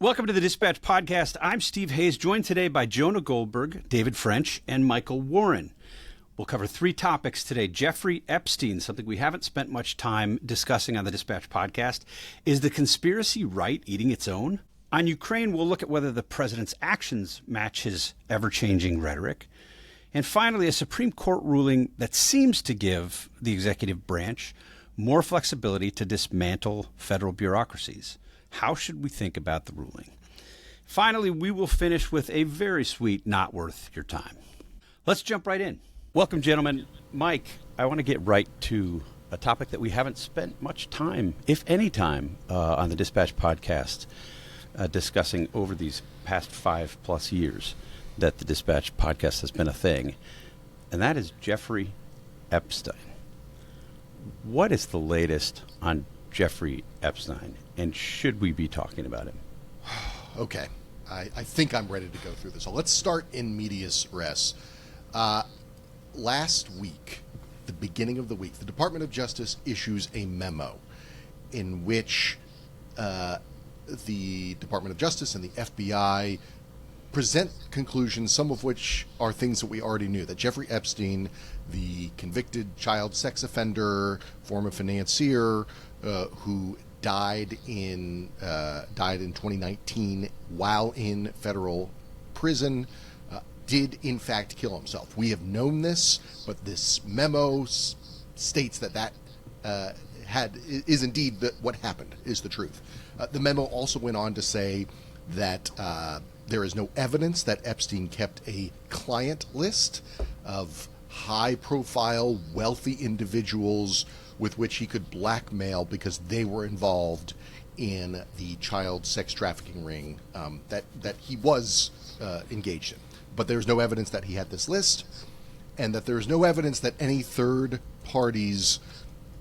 Welcome to the Dispatch Podcast. I'm Steve Hayes, joined today by Jonah Goldberg, David French, and Michael Warren. We'll cover three topics today. Jeffrey Epstein, something we haven't spent much time discussing on the Dispatch Podcast. Is the conspiracy right eating its own? On Ukraine, we'll look at whether the president's actions match his ever-changing rhetoric. And finally, a Supreme Court ruling that seems to give the executive branch more flexibility to dismantle federal bureaucracies. How should we think about the ruling? Finally, we will finish with a very sweet not worth your time. Let's jump right in. Welcome, gentlemen. Mike, I want to get right to a topic that we haven't spent much time, if any time, on the Dispatch Podcast discussing over these past 5+ years that the Dispatch Podcast has been a thing, and that is Jeffrey Epstein. What is the latest on Jeffrey Epstein, and should we be talking about him? Okay, I think I'm ready to go through this. So let's start in medias res. Last week, the beginning of the week, the Department of Justice issues a memo in which the Department of Justice and the FBI present conclusions, some of which are things that we already knew, that Jeffrey Epstein, the convicted child sex offender, former financier, who died in 2019 while in federal prison, did in fact kill himself. We have known this, but this memo states that is indeed what happened, is the truth. The memo also went on to say that there is no evidence that Epstein kept a client list of high-profile, wealthy individuals with which he could blackmail because they were involved in the child sex trafficking ring that he was engaged in. But there's no evidence that he had this list, and that there's no evidence that any third parties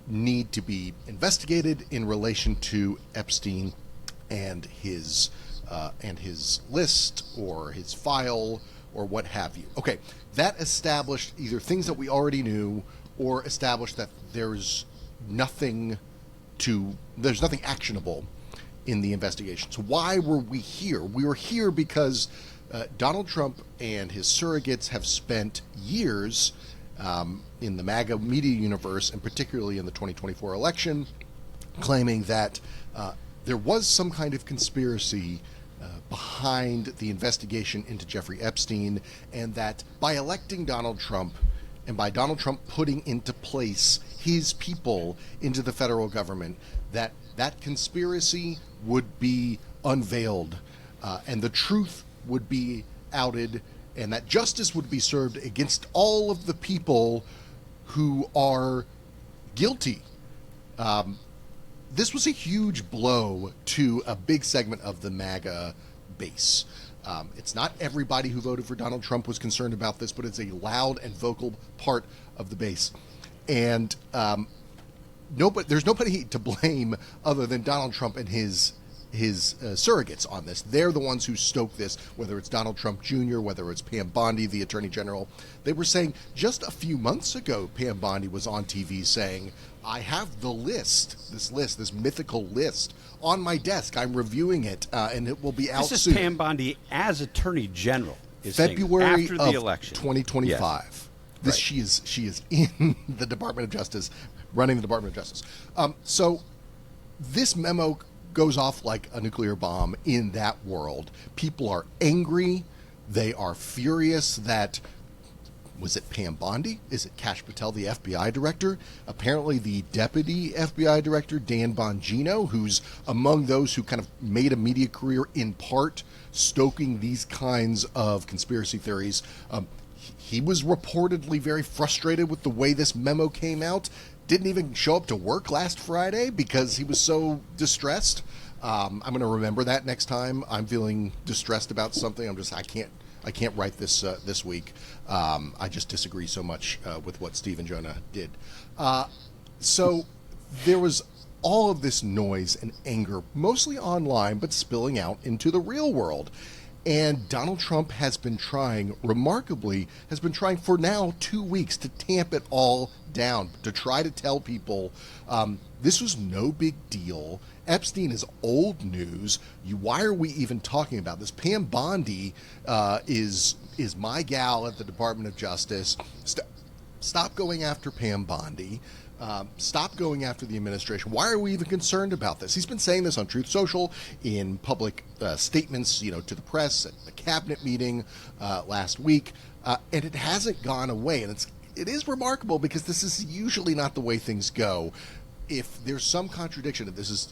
need to be investigated in relation to Epstein and his list or his file or what have you. Okay, that established either things that we already knew or established that there's nothing actionable in the investigation. So why were we here? We were here because Donald Trump and his surrogates have spent years in the MAGA media universe, and particularly in the 2024 election, claiming that there was some kind of conspiracy behind the investigation into Jeffrey Epstein, and that by electing Donald Trump and by Donald Trump putting into place his people into the federal government, that conspiracy would be unveiled and the truth would be outed, and that justice would be served against all of the people who are guilty. This was a huge blow to a big segment of the MAGA base. It's not everybody who voted for Donald Trump was concerned about this, but it's a loud and vocal part of the base. And there's nobody to blame other than Donald Trump and his surrogates on this. They're the ones who stoked this, whether it's Donald Trump Jr., whether it's Pam Bondi, the Attorney General. They were saying just a few months ago, Pam Bondi was on TV saying, I have the list, this mythical list on my desk. I'm reviewing it, and it will be out soon. This is Pam Bondi as Attorney General. February after the of election. 2025. Yes. This right. She is in the Department of Justice, running the Department of Justice. So this memo goes off like a nuclear bomb in that world. People are angry. They are furious that, was it Pam Bondi? Is it Kash Patel, the FBI director? Apparently the deputy FBI director, Dan Bongino, who's among those who kind of made a media career in part stoking these kinds of conspiracy theories. He was reportedly very frustrated with the way this memo came out. Didn't even show up to work last Friday because he was so distressed. I'm going to remember that next time I'm feeling distressed about something. I can't write this this week. I just disagree so much with what Steve and Jonah did. So there was all of this noise and anger, mostly online, but spilling out into the real world. And Donald Trump has been trying for now 2 weeks to tamp it all down, to try to tell people this was no big deal, Epstein is old news. Why are we even talking about this? Pam Bondi is my gal at the Department of Justice. Stop going after Pam Bondi. Stop going after the administration. Why are we even concerned about this? He's been saying this on Truth Social, in public statements, to the press, at the cabinet meeting last week, and it hasn't gone away. And it is remarkable, because this is usually not the way things go. If there's some contradiction, this is,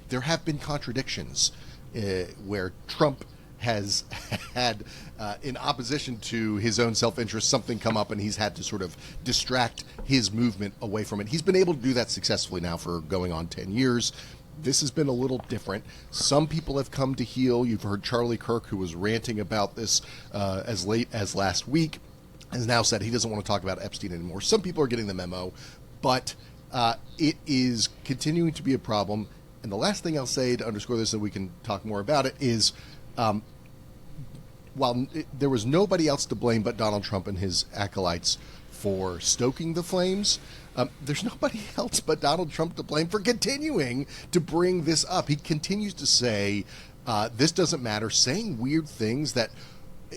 there have been contradictions where Trump has had, in opposition to his own self-interest, something come up and he's had to sort of distract his movement away from it. He's been able to do that successfully now for going on 10 years. This has been a little different. Some people have come to heel. You've heard Charlie Kirk, who was ranting about this as late as last week, has now said he doesn't want to talk about Epstein anymore. Some people are getting the memo, but it is continuing to be a problem. And the last thing I'll say to underscore this, and we can talk more about it, is while there was nobody else to blame but Donald Trump and his acolytes for stoking the flames, there's nobody else but Donald Trump to blame for continuing to bring this up. He continues to say this doesn't matter, saying weird things that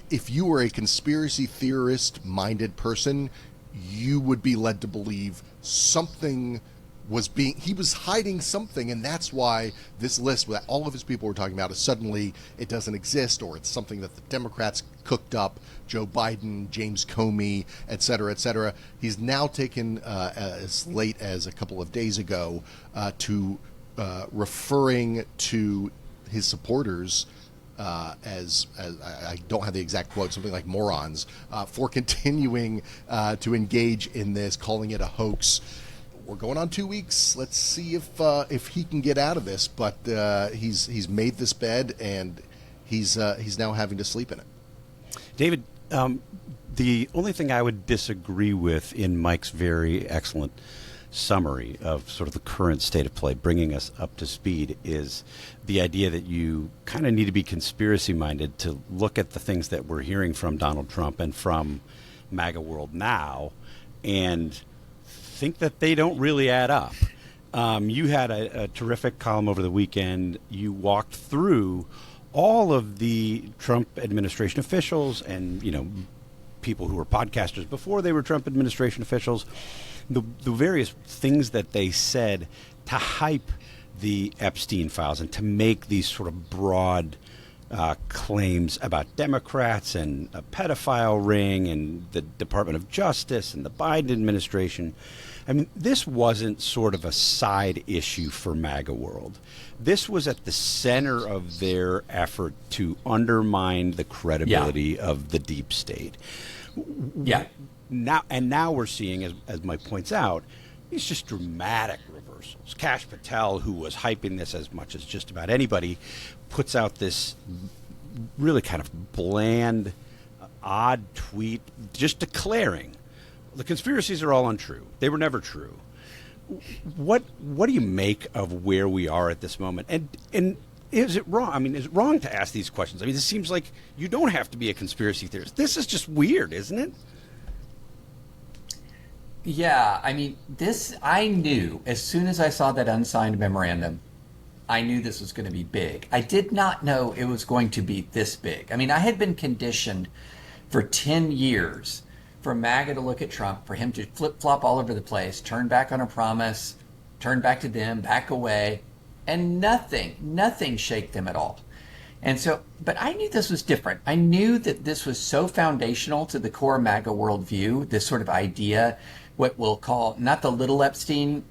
if you were a conspiracy theorist-minded person, you would be led to believe something he was hiding something, and that's why this list that all of his people were talking about is suddenly it doesn't exist, or it's something that the Democrats cooked up, Joe Biden, James Comey, et cetera, et cetera. He's now taken as late as a couple of days ago to referring to his supporters as I don't have the exact quote, something like morons, for continuing to engage in this, calling it a hoax. We're going on 2 weeks. Let's see if he can get out of this. But he's made this bed, and he's now having to sleep in it. David, the only thing I would disagree with in Mike's very excellent summary of sort of the current state of play, bringing us up to speed, is the idea that you kind of need to be conspiracy minded to look at the things that we're hearing from Donald Trump and from MAGA World now, and think that they don't really add up. You had a terrific column over the weekend. You walked through all of the Trump administration officials and, people who were podcasters before they were Trump administration officials, the various things that they said to hype the Epstein files and to make these sort of broad claims about Democrats and a pedophile ring and the Department of Justice and the Biden administration. I mean, this wasn't sort of a side issue for MAGA World. This was at the center of their effort to undermine the credibility of the deep state. Yeah. Now we're seeing, as Mike points out, these just dramatic reversals. Kash Patel, who was hyping this as much as just about anybody, puts out this really kind of bland, odd tweet just declaring the conspiracies are all untrue. They were never true. What do you make of where we are at this moment? And is it wrong? I mean, is it wrong to ask these questions? I mean, this seems like you don't have to be a conspiracy theorist. This is just weird, isn't it? Yeah, I mean, I knew as soon as I saw that unsigned memorandum, I knew this was going to be big. I did not know it was going to be this big. I mean, I had been conditioned for 10 years for MAGA to look at Trump, for him to flip-flop all over the place, turn back on a promise, turn back to them, back away, and nothing shaked them at all. And so, but I knew this was different. I knew that this was so foundational to the core MAGA worldview, this sort of idea, what we'll call not the little Epstein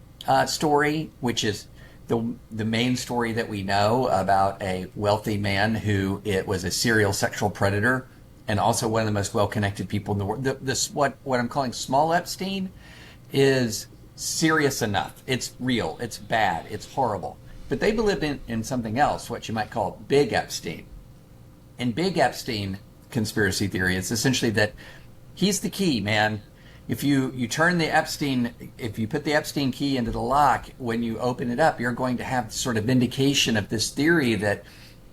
story, which is the main story that we know about a wealthy man who it was a serial sexual predator and also one of the most well-connected people in the world. This what I'm calling small Epstein is serious enough. It's real. It's bad. It's horrible. But they believe in something else, what you might call big Epstein. And big Epstein conspiracy theory is essentially that he's the key, man. If you turn the Epstein, if you put the Epstein key into the lock, when you open it up, you're going to have sort of vindication of this theory that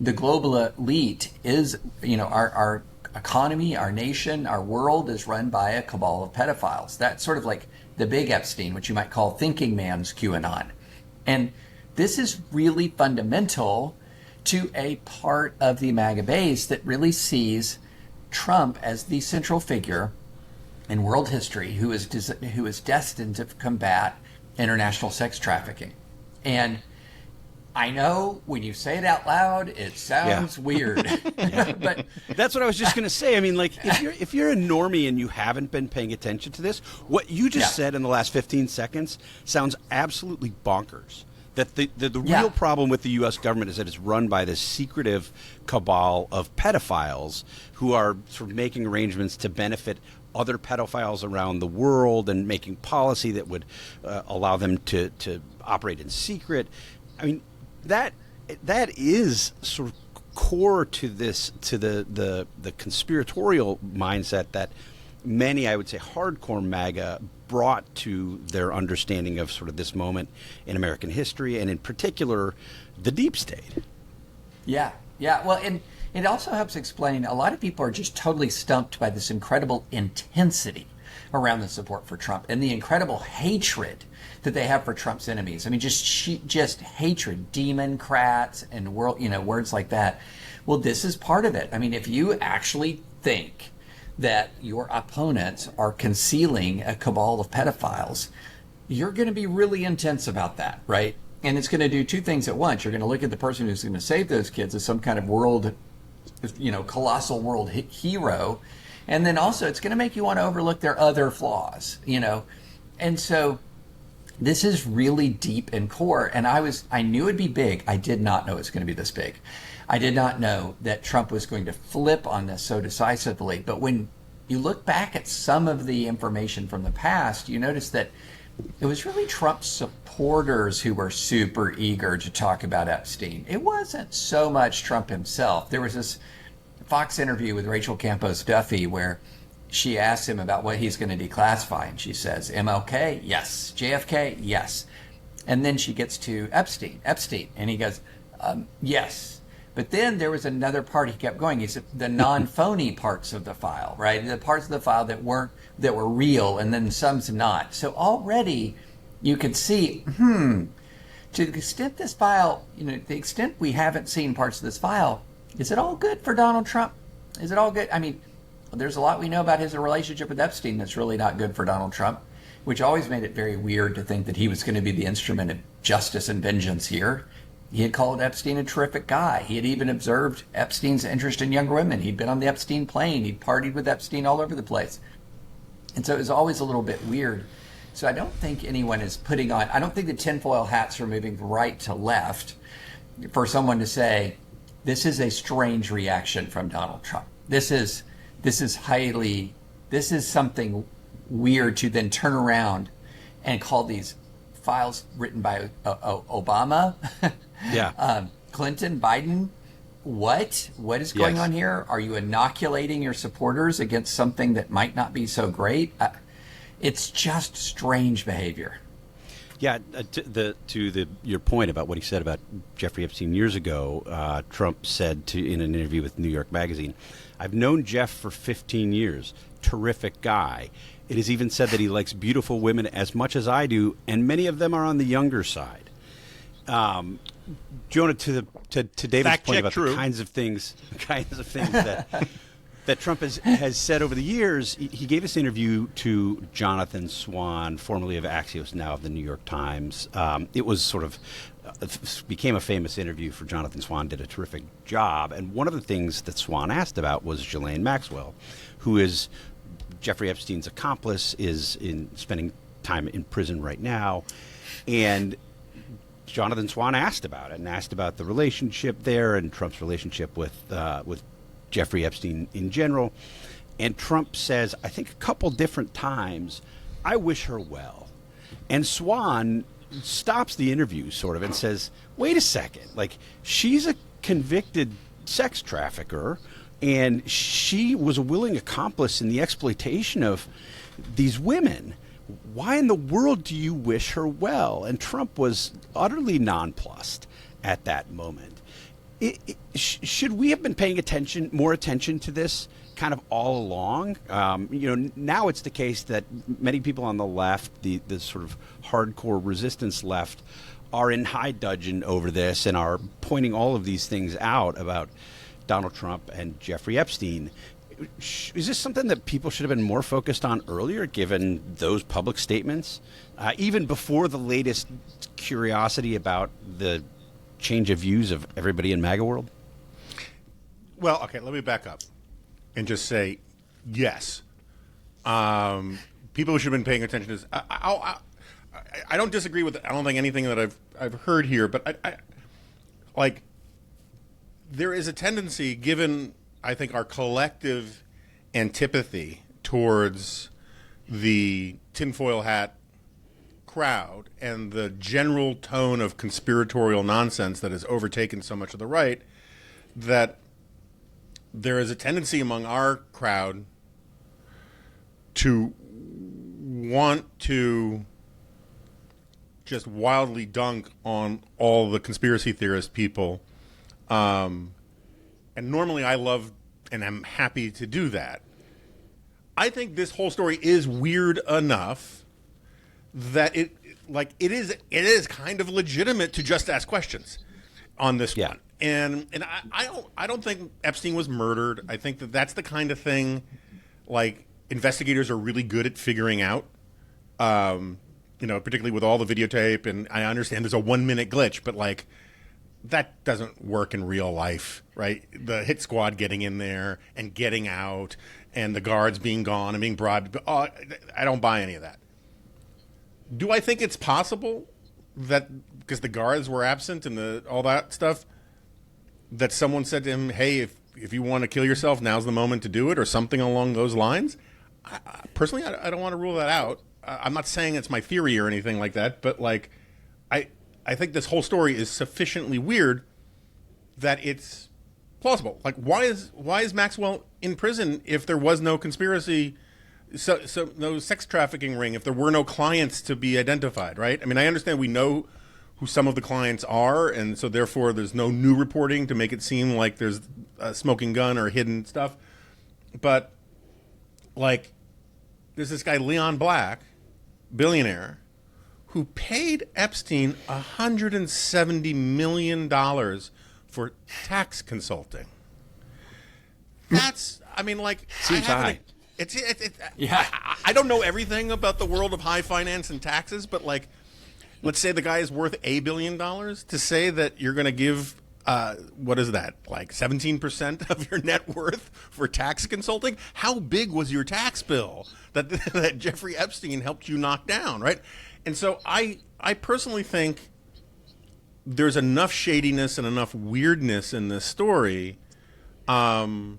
the global elite is, our economy, our nation, our world is run by a cabal of pedophiles. That's sort of like the big Epstein, which you might call thinking man's QAnon. And this is really fundamental to a part of the MAGA base that really sees Trump as the central figure in world history who is destined to combat international sex trafficking. And I know when you say it out loud, it sounds weird. But that's what I was just going to say. I mean, like, if you're a normie and you haven't been paying attention to this, what you just said in the last 15 seconds sounds absolutely bonkers. That the real problem with the U.S. government is that it's run by this secretive cabal of pedophiles who are sort of making arrangements to benefit other pedophiles around the world and making policy that would allow them to operate in secret. I mean, that is sort of core to the conspiratorial mindset that many, I would say, hardcore MAGA brought to their understanding of sort of this moment in American history, and in particular, the deep state. Yeah. Well, and it also helps explain a lot of people are just totally stumped by this incredible intensity around the support for Trump and the incredible hatred that they have for Trump's enemies. I mean, just hatred, democrats, and words like that. Well, this is part of it. I mean, if you actually think that your opponents are concealing a cabal of pedophiles, you're going to be really intense about that, right? And it's going to do two things at once. You're going to look at the person who's going to save those kids as some kind of world, colossal world hero. And then also it's going to make you want to overlook their other flaws, And so this is really deep and core. And I knew it'd be big. I did not know it was going to be this big. I did not know that Trump was going to flip on this so decisively. But when you look back at some of the information from the past, you notice that it was really Trump's supporters who were super eager to talk about Epstein. It wasn't so much Trump himself. There was this Fox interview with Rachel Campos Duffy where she asked him about what he's going to declassify. And she says, MLK, yes. JFK, yes. And then she gets to Epstein. And he goes, yes. But then there was another part he kept going. He said the non-phony parts of the file, right? The parts of the file that were real, and then some's not. So already you could see, to the extent this file, the extent we haven't seen parts of this file, is it all good for Donald Trump? Is it all good? I mean, there's a lot we know about his relationship with Epstein that's really not good for Donald Trump, which always made it very weird to think that he was going to be the instrument of justice and vengeance here. He had called Epstein a terrific guy. He had even observed Epstein's interest in younger women. He'd been on the Epstein plane. He'd partied with Epstein all over the place. And so it was always a little bit weird. So I don't think anyone is I don't think the tinfoil hats are moving right to left for someone to say, this is a strange reaction from Donald Trump. This is something weird to then turn around and call these files written by Obama, Clinton, Biden. What is going on here? Are you inoculating your supporters against something that might not be so great? It's just strange behavior. Yeah, your point about what he said about Jeffrey Epstein years ago, Trump said in an interview with New York Magazine, "I've known Jeff for 15 years. Terrific guy. It is even said that he likes beautiful women as much as I do, and many of them are on the younger side." Jonah, to David's point about the kinds of things that Trump has said over the years, he gave this interview to Jonathan Swan, formerly of Axios, now of the New York Times. It was sort of became a famous interview for Jonathan Swan, did a terrific job. And one of the things that Swan asked about was Ghislaine Maxwell, who is Jeffrey Epstein's accomplice, is spending time in prison right now. And Jonathan Swan asked about it and asked about the relationship there and Trump's relationship with Jeffrey Epstein in general. And Trump says, I think a couple different times, I wish her well. And Swan stops the interview sort of and says, wait a second, like, she's a convicted sex trafficker and she was a willing accomplice in the exploitation of these women. Why in the world do you wish her well? And Trump was utterly nonplussed at that moment. Should we have been paying more attention to this kind of all along? Now it's the case that many people on the left, the sort of hardcore resistance left, are in high dudgeon over this and are pointing all of these things out about Donald Trump and Jeffrey Epstein. Is this something that people should have been more focused on earlier, given those public statements, even before the latest curiosity about the change of views of everybody in MAGA world? Well, okay, let me back up and just say yes. People should have been paying attention to this. I don't disagree with. I don't think anything that I've heard here, but I like. There is a tendency, given I think our collective antipathy towards the tinfoil hat crowd and the general tone of conspiratorial nonsense that has overtaken so much of the right, that there is a tendency among our crowd to want to just wildly dunk on all the conspiracy theorist people. And normally I love and I'm happy to do that. I think this whole story is weird enough that it is kind of legitimate to just ask questions on this one. And I don't think Epstein was murdered. I think that that's the kind of thing like investigators are really good at figuring out. Particularly with all the videotape, and I understand there's a 1-minute glitch, but like that doesn't work in real life, right? The hit squad getting in there and getting out, and the guards being gone and being bribed. I don't buy any of that. Do I think it's possible that because the guards were absent and all that stuff, that someone said to him, "Hey, if you want to kill yourself, now's the moment to do it," or something along those lines? Personally, I don't want to rule that out. I'm not saying it's my theory or anything like that, but like, I think this whole story is sufficiently weird that it's plausible. Like, why is Maxwell in prison if there was no conspiracy, so no sex trafficking ring, if there were no clients to be identified, right? I mean, I understand we know who some of the clients are, and so therefore there's no new reporting to make it seem like there's a smoking gun or hidden stuff. But like, there's this guy Leon Black, billionaire, who paid Epstein $170 million for tax consulting. That's, I mean, like, seems high. Yeah. I don't know everything about the world of high finance and taxes, but like, let's say the guy is worth $1 billion. To say that you're going to give, what is that, like 17% of your net worth for tax consulting? How big was your tax bill that Jeffrey Epstein helped you knock down, right? And so I personally think there's enough shadiness and enough weirdness in this story to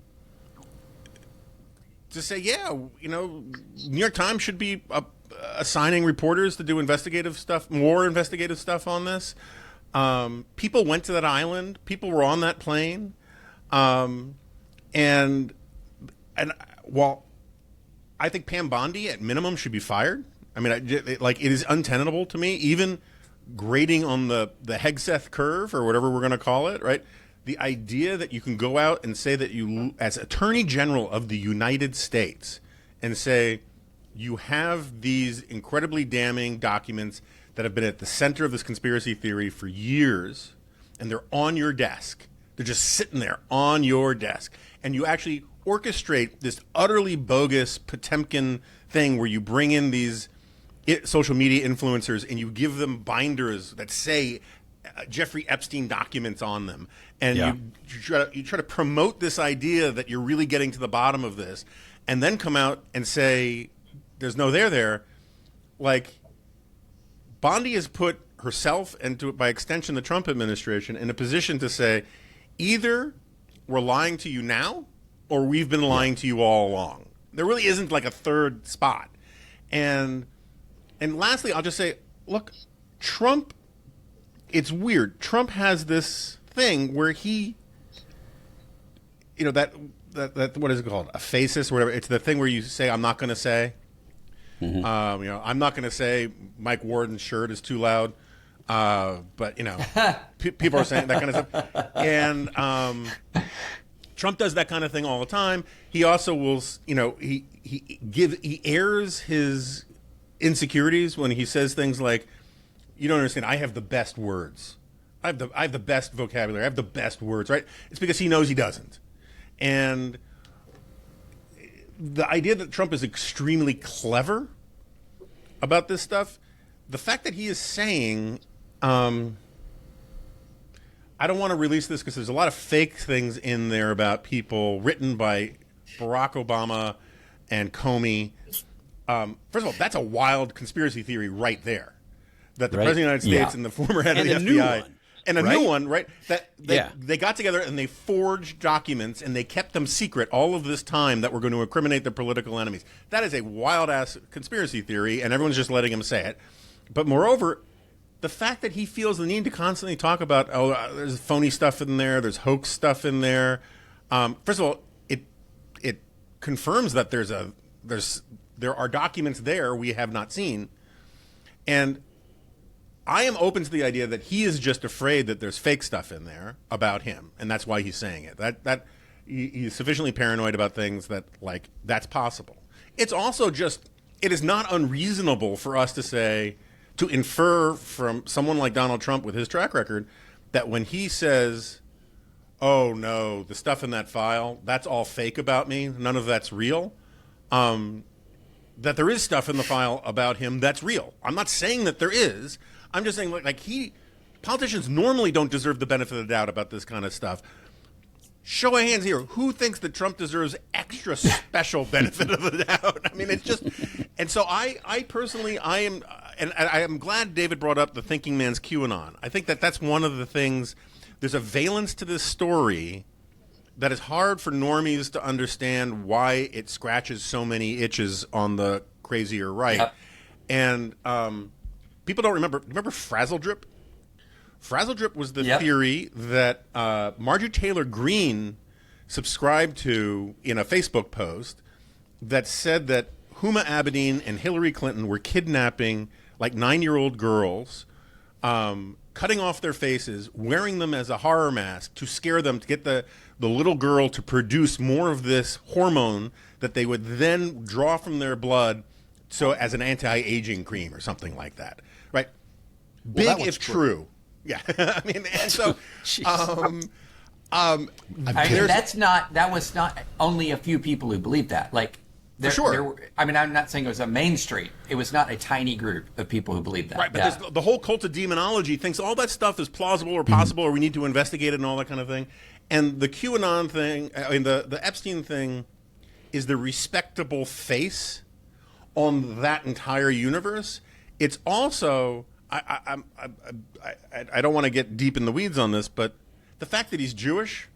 say, yeah, New York Times should be assigning reporters to do more investigative stuff on this. People went to that island. People were on that plane. And while I think Pam Bondi at minimum should be fired, I mean, it is untenable to me, even grading on the Hegseth curve or whatever we're going to call it, right? The idea that you can go out and say that you, as Attorney General of the United States, and say you have these incredibly damning documents that have been at the center of this conspiracy theory for years, and they're on your desk. They're just sitting there on your desk. And you actually orchestrate this utterly bogus Potemkin thing where you bring in these social media influencers and you give them binders that say Jeffrey Epstein documents on them. And you try to promote this idea that you're really getting to the bottom of this, and then come out and say there's no there. Like, Bondi has put herself and, by extension, the Trump administration in a position to say, either we're lying to you now or we've been lying to you all along. There really isn't like a third spot. And lastly, I'll just say, look, Trump, it's weird. Trump has this thing where he, that what is it called? A phasis or whatever. It's the thing where you say, I'm not going to say. Mm-hmm. I'm not going to say Mike Warden's shirt is too loud, but people are saying that kind of stuff. And Trump does that kind of thing all the time. He also will, he airs his insecurities when he says things like, you don't understand. I have the best words. I have the best vocabulary. I have the best words, right? It's because he knows he doesn't. And the idea that Trump is extremely clever about this stuff, the fact that he is saying, I don't want to release this because there's a lot of fake things in there about people written by Barack Obama and Comey. First of all, that's a wild conspiracy theory right there. That the President of the United States and the former head of the FBI and a new one, right? That they got together and they forged documents and they kept them secret all of this time that were going to incriminate their political enemies. That is a wild-ass conspiracy theory, and everyone's just letting him say it. But moreover, the fact that he feels the need to constantly talk about, there's phony stuff in there, there's hoax stuff in there. First of all, it confirms that there are documents there we have not seen, and I am open to the idea that he is just afraid that there's fake stuff in there about him, and that's why he's saying it. That he's sufficiently paranoid about things that, like, that's possible. It's also just, it is not unreasonable for us to infer from someone like Donald Trump with his track record that when he says, oh no, the stuff in that file, that's all fake about me, none of that's real, that there is stuff in the file about him that's real. I'm not saying that there is. I'm just saying, politicians normally don't deserve the benefit of the doubt about this kind of stuff. Show of hands here. Who thinks that Trump deserves extra special benefit of the doubt? I mean, it's just, and so I personally, I am glad David brought up the thinking man's QAnon. I think that that's one of the things, there's a valence to this story that is hard for normies to understand why it scratches so many itches on the crazier right. Yep. And, people don't remember Frazzle Drip? Frazzle Drip was the theory that Marjorie Taylor Greene subscribed to in a Facebook post that said that Huma Abedin and Hillary Clinton were kidnapping 9-year-old girls, cutting off their faces, wearing them as a horror mask to scare them, to get the little girl to produce more of this hormone that they would then draw from their blood as an anti-aging cream or something like that. Right. Big if true. Yeah. I mean, and so that was not only a few people who believed that. For sure. I'm not saying it was a mainstream. It was not a tiny group of people who believed that. Right, but the whole cult of demonology thinks all that stuff is plausible or possible or we need to investigate it and all that kind of thing. And the QAnon thing, the Epstein thing is the respectable face on that entire universe. It's also, I don't want to get deep in the weeds on this, but the fact that he's Jewish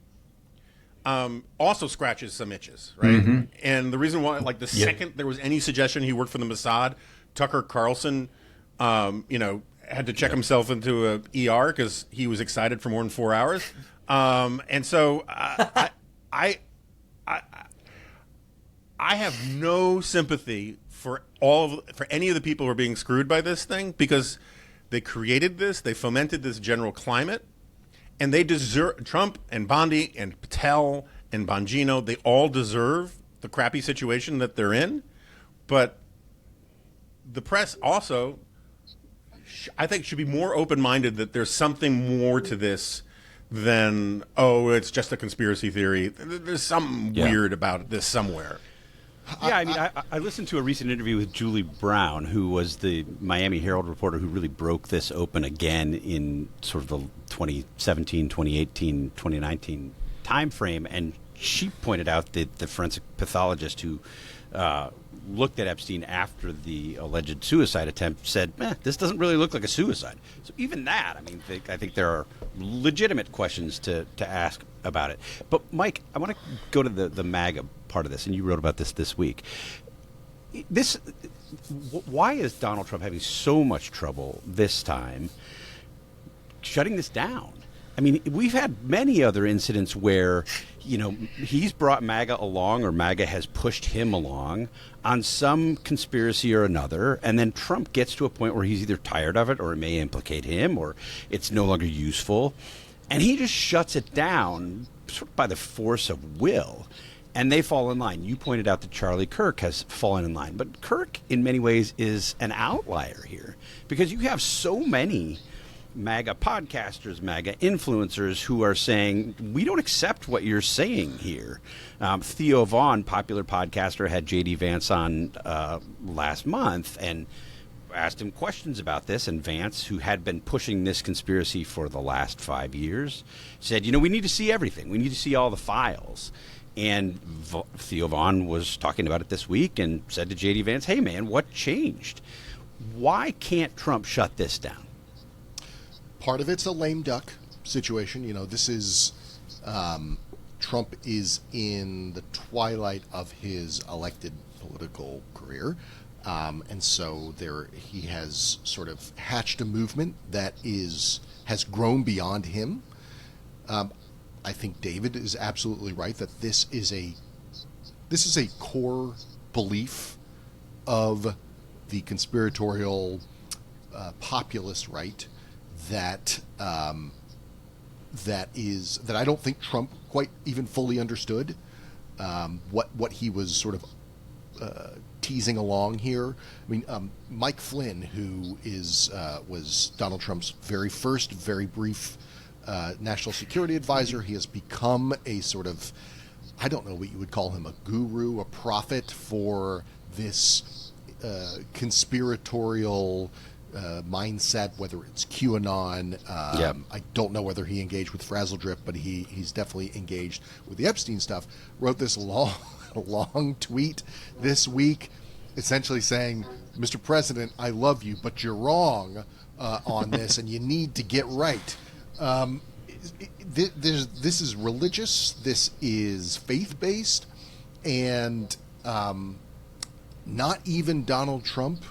also scratches some itches, right? Mm-hmm. And the reason why, second there was any suggestion he worked for the Mossad, Tucker Carlson, had to check himself into a ER because he was excited for more than 4 hours. And so I have no sympathy for any of the people who are being screwed by this thing, because they created this, they fomented this general climate, and they deserve, Trump and Bondi and Patel and Bongino, they all deserve the crappy situation that they're in. But the press also, I think, should be more open-minded that there's something more to this than, it's just a conspiracy theory. There's something weird about this somewhere. Yeah, I listened to a recent interview with Julie Brown, who was the Miami Herald reporter who really broke this open again in sort of the 2017, 2018, 2019 timeframe. And she pointed out that the forensic pathologist who looked at Epstein after the alleged suicide attempt said, this doesn't really look like a suicide. So even that, I think there are legitimate questions to ask about it. But Mike, I want to go to the MAGA part of this, and you wrote about this week. Why is Donald Trump having so much trouble this time shutting this down? We've had many other incidents where, he's brought MAGA along, or MAGA has pushed him along on some conspiracy or another, and then Trump gets to a point where he's either tired of it, or it may implicate him, or it's no longer useful, and he just shuts it down sort of by the force of will. and they fall in line. You pointed out that Charlie Kirk has fallen in line, but Kirk, in many ways, is an outlier here because you have so many MAGA podcasters, MAGA influencers who are saying, we don't accept what you're saying here. Theo Vaughn, popular podcaster, had J.D. Vance on last month and asked him questions about this. And Vance, who had been pushing this conspiracy for the last 5 years, said, we need to see everything. We need to see all the files. And Theo Vaughn was talking about it this week and said to J.D. Vance, hey, man, what changed? Why can't Trump shut this down? Part of it's a lame duck situation. This is Trump is in the twilight of his elected political career. And so he has sort of hatched a movement that has grown beyond him. I think David is absolutely right that this is a core belief of the conspiratorial populist right that I don't think Trump quite even fully understood what he was sort of teasing along here. I mean, Mike Flynn, who was Donald Trump's very first, very brief national security advisor, he has become a sort of, I don't know what you would call him, a guru, a prophet for this conspiratorial mindset, whether it's QAnon. I don't know whether he engaged with Frazzledrip, but he's definitely engaged with the Epstein stuff. Wrote this long tweet this week, essentially saying, Mr. President, I love you, but you're wrong on this, and you need to get right. This is religious, this is faith-based, and not even Donald Trump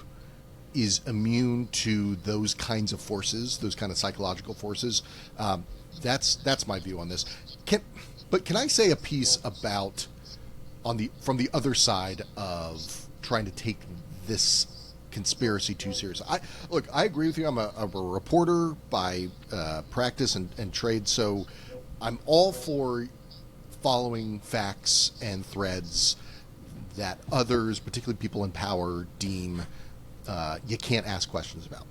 is immune to those kinds of forces, those kind of psychological forces. That's my view on this. But can I say a piece about from the other side of trying to take this conspiracy too serious? I agree with you. I'm a reporter by practice and trade, so I'm all for following facts and threads that others, particularly people in power, deem you can't ask questions about,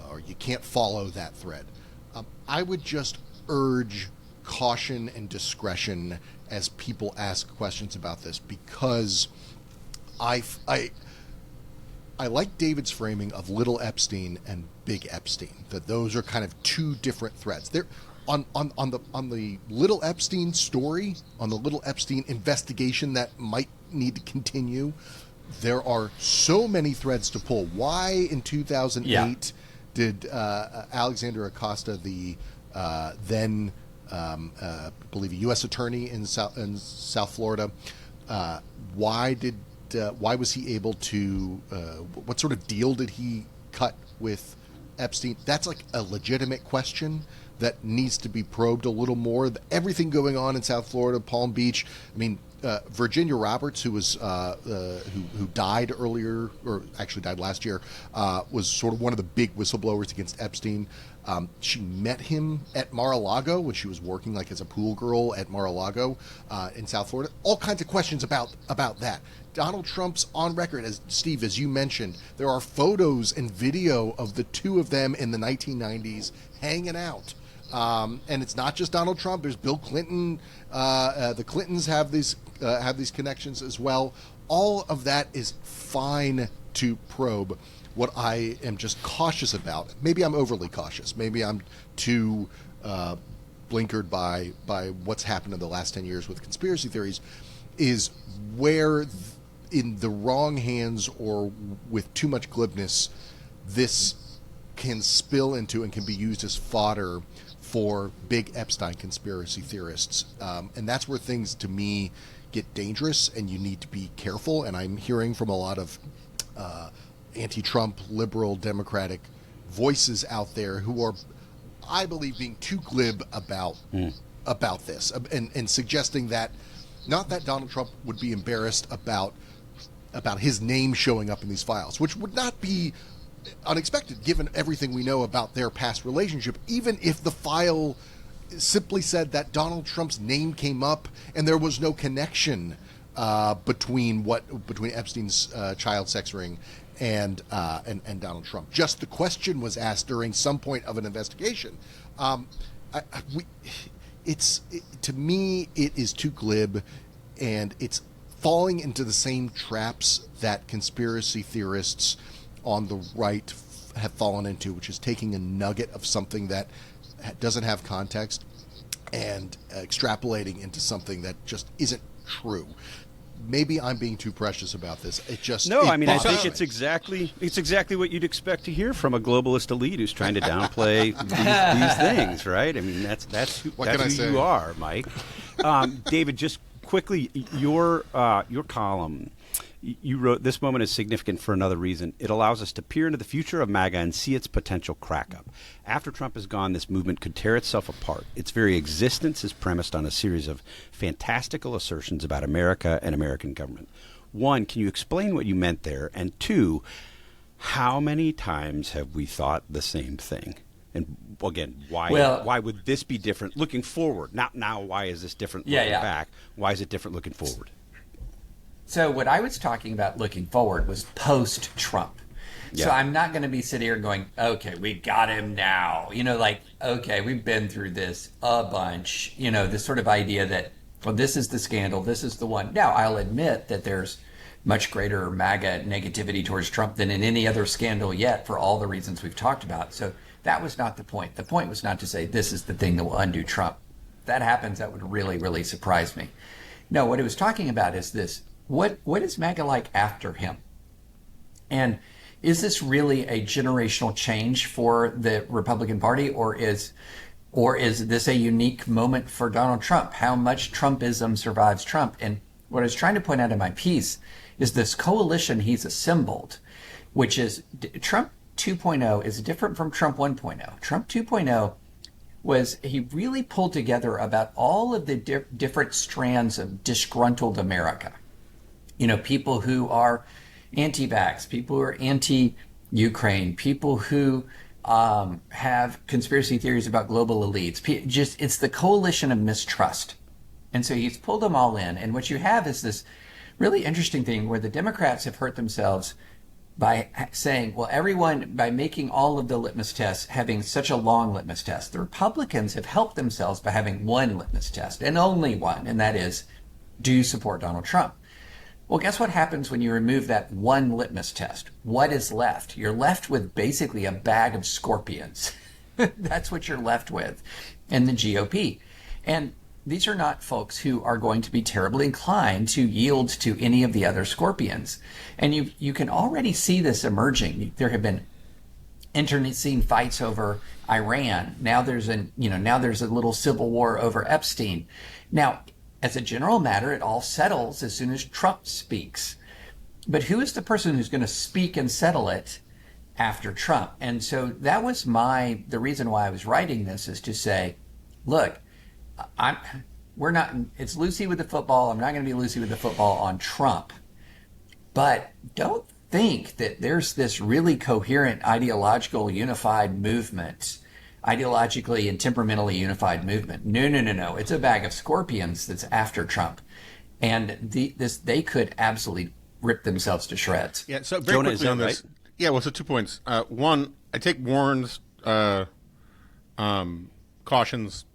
or you can't follow that thread. I would just urge caution and discretion as people ask questions about this, because I like David's framing of Little Epstein and Big Epstein, that those are kind of two different threads. They're on the Little Epstein story, on the Little Epstein investigation that might need to continue. There are so many threads to pull. Why in 2008 did Alexander Acosta, the then I believe a U.S. attorney in South Florida, why was he able to? What sort of deal did he cut with Epstein? That's like a legitimate question that needs to be probed a little more. Everything going on in South Florida, Palm Beach. I mean, Virginia Roberts, who was who died earlier, or actually died last year, was sort of one of the big whistleblowers against Epstein. She met him at Mar-a-Lago when she was working like as a pool girl at Mar-a-Lago in South Florida. All kinds of questions about that. Donald Trump's on record, as Steve, as you mentioned, there are photos and video of the two of them in the 1990s hanging out. And it's not just Donald Trump. There's Bill Clinton. The Clintons have these connections as well. All of that is fine to probe. What I am just cautious about, maybe I'm overly cautious, maybe I'm too blinkered by what's happened in the last 10 years with conspiracy theories, is where in the wrong hands or with too much glibness, this can spill into and can be used as fodder for big Epstein conspiracy theorists. And that's where things, to me, get dangerous, and you need to be careful. And I'm hearing from a lot of anti-Trump, liberal, Democratic voices out there who are, I believe, being too glib about this, and suggesting that, not that Donald Trump would be embarrassed about his name showing up in these files, which would not be unexpected given everything we know about their past relationship, even if the file simply said that Donald Trump's name came up and there was no connection between Epstein's child sex ring and Donald Trump. Just the question was asked during some point of an investigation. To me, it is too glib, and it's falling into the same traps that conspiracy theorists on the right have fallen into, which is taking a nugget of something that doesn't have context and extrapolating into something that just isn't true. Maybe I'm being too precious about this. I think it's exactly what you'd expect to hear from a globalist elite who's trying to downplay these things, right? I mean, that's who you are, Mike. David, just quickly, your column. You wrote, "This moment is significant for another reason. It allows us to peer into the future of MAGA and see its potential crack up. After Trump is gone, this movement could tear itself apart. Its very existence is premised on a series of fantastical assertions about America and American government." One, can you explain what you meant there? And two, how many times have we thought the same thing? And again, why would this be different looking forward? Not now, why is this different looking back? Why is it different looking forward? So what I was talking about looking forward was post-Trump. Yeah. So I'm not going to be sitting here going, okay, we got him now. Okay, we've been through this a bunch. This sort of idea that, well, this is the scandal, this is the one. Now, I'll admit that there's much greater MAGA negativity towards Trump than in any other scandal yet for all the reasons we've talked about. So that was not the point. The point was not to say this is the thing that will undo Trump. If that happens, that would really, really surprise me. No, what it was talking about is this. What is MAGA like after him? And is this really a generational change for the Republican Party, or is this a unique moment for Donald Trump? How much Trumpism survives Trump? And what I was trying to point out in my piece is this coalition he's assembled, which is Trump 2.0 is different from Trump 1.0. Trump 2.0 was he really pulled together about all of the different strands of disgruntled America. People who are anti-vax, people who are anti-Ukraine, people who have conspiracy theories about global elites. It's the coalition of mistrust. And so he's pulled them all in. And what you have is this really interesting thing where the Democrats have hurt themselves by saying, well, everyone, by making all of the litmus tests, having such a long litmus test. The Republicans have helped themselves by having one litmus test, and only one, and that is, do you support Donald Trump? Well, guess what happens when you remove that one litmus test? What is left? You're left with basically a bag of scorpions. That's what you're left with in the GOP. And these are not folks who are going to be terribly inclined to yield to any of the other scorpions. And you can already see this emerging. There have been internecine fights over Iran. Now there's a little civil war over Epstein. Now, as a general matter, it all settles as soon as Trump speaks. But who is the person who's going to speak and settle it after Trump? And so that was the reason why I was writing this, is to say, look, it's Lucy with the football. I'm not going to be Lucy with the football on Trump. But don't think that there's this really coherent ideological unified movement, ideologically and temperamentally unified movement. No. It's a bag of scorpions that's after Trump. And they could absolutely rip themselves to shreds. Yeah, so very quickly on this. Right? Yeah, well, so 2 points. One, I take Warren's cautions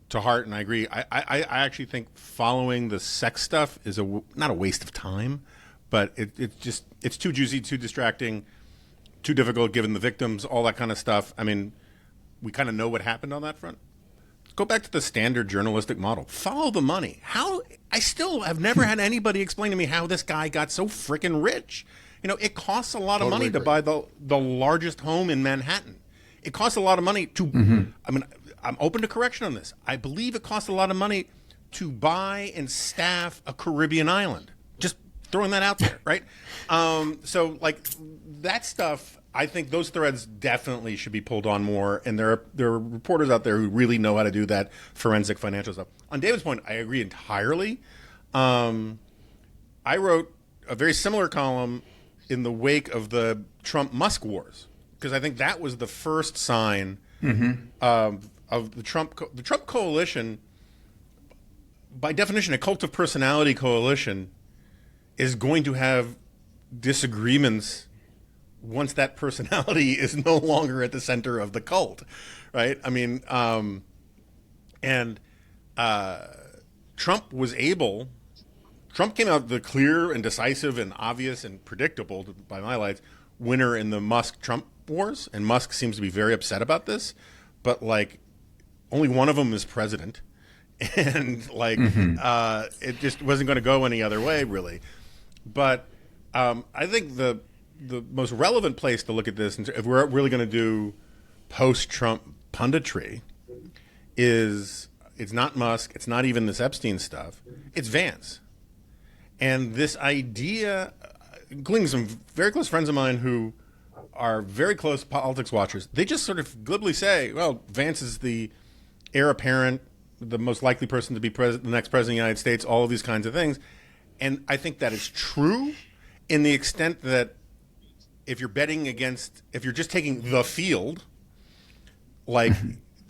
to heart, and I agree. I actually think following the sex stuff is not a waste of time, but it's too juicy, too distracting, too difficult given the victims, all that kind of stuff. I mean, we kind of know what happened on that front. Go back to the standard journalistic model. Follow the money. I still have never had anybody explain to me how this guy got so freaking rich. It costs a lot of money to buy the largest home in Manhattan. It costs a lot of money to, I mean, I'm open to correction on this. I believe it costs a lot of money to buy and staff a Caribbean island. Just throwing that out there, right? So that stuff, I think those threads definitely should be pulled on more, and there are reporters out there who really know how to do that forensic financial stuff. On David's point, I agree entirely. I wrote a very similar column in the wake of the Trump-Musk wars, because I think that was the first sign of the Trump coalition by definition, a cult of personality coalition is going to have disagreements once that personality is no longer at the center of the cult, right? I mean, Trump came out the clear and decisive and obvious and predictable, by my lights, winner in the Musk-Trump wars, and Musk seems to be very upset about this, but like only one of them is president, and like it just wasn't going to go any other way, really. But I think the most relevant place to look at this, if we're really going to do post-Trump punditry, it's not Musk, it's not even this Epstein stuff, it's Vance. And this idea, including some very close friends of mine who are very close politics watchers, they just sort of glibly say, well, Vance is the heir apparent, the most likely person to be the next president of the United States, all of these kinds of things. And I think that is true in the extent that if you're just taking the field, like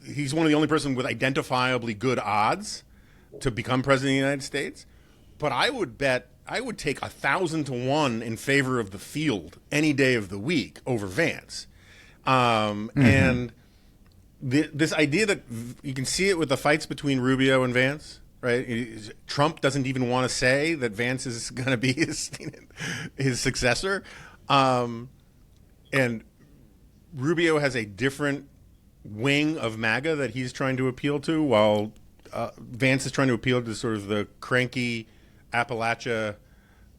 he's one of the only person with identifiably good odds to become president of the United States. But I would take 1,000 to 1 in favor of the field any day of the week over Vance. And this idea that you can see it with the fights between Rubio and Vance, right? Trump doesn't even want to say that Vance is going to be his successor. And Rubio has a different wing of MAGA that he's trying to appeal to, while Vance is trying to appeal to sort of the cranky Appalachia,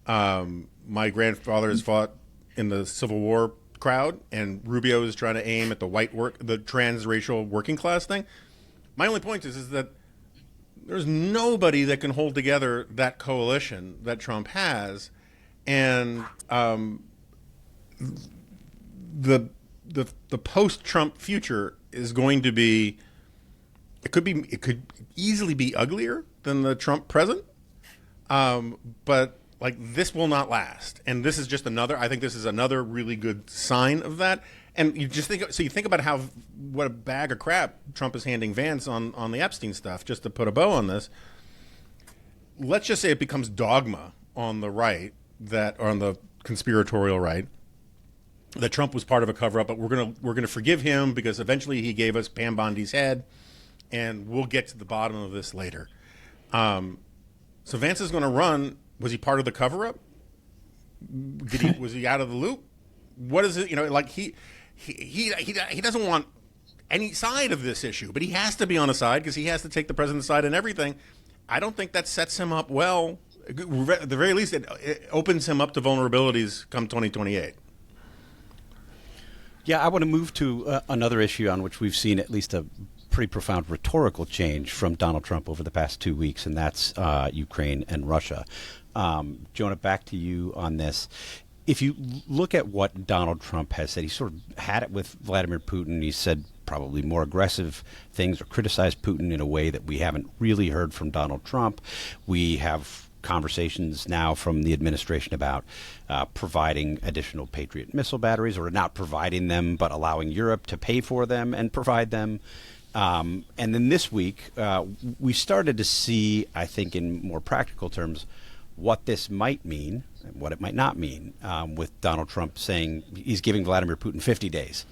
my grandfather has fought in the Civil War crowd, and Rubio is trying to aim at the the transracial working class thing. My only point is that there's nobody that can hold together that coalition that Trump has, and the post-Trump future is going to be it could easily be uglier than the Trump present, but like this will not last, and this is just I think this is another really good sign of that. And you just think about what a bag of crap Trump is handing Vance on the Epstein stuff. Just to put a bow on this, let's just say it becomes dogma on the right or on the conspiratorial right, that Trump was part of a cover-up, but we're gonna forgive him because eventually he gave us Pam Bondi's head, and we'll get to the bottom of this later. So Vance is going to run. Was he part of the cover-up? Was he out of the loop? What is it? Like he doesn't want any side of this issue, but he has to be on a side because he has to take the president's side in everything. I don't think that sets him up well. At the very least, it opens him up to vulnerabilities come 2028. Yeah, I want to move to another issue on which we've seen at least a pretty profound rhetorical change from Donald Trump over the past 2 weeks, and that's Ukraine and Russia. Jonah, back to you on this. If you look at what Donald Trump has said, he sort of had it with Vladimir Putin. He said probably more aggressive things or criticized Putin in a way that we haven't really heard from Donald Trump. We have conversations now from the administration about providing additional Patriot missile batteries, or not providing them, but allowing Europe to pay for them and provide them. And then this week, we started to see, I think in more practical terms, what this might mean and what it might not mean, with Donald Trump saying he's giving Vladimir Putin 50 days.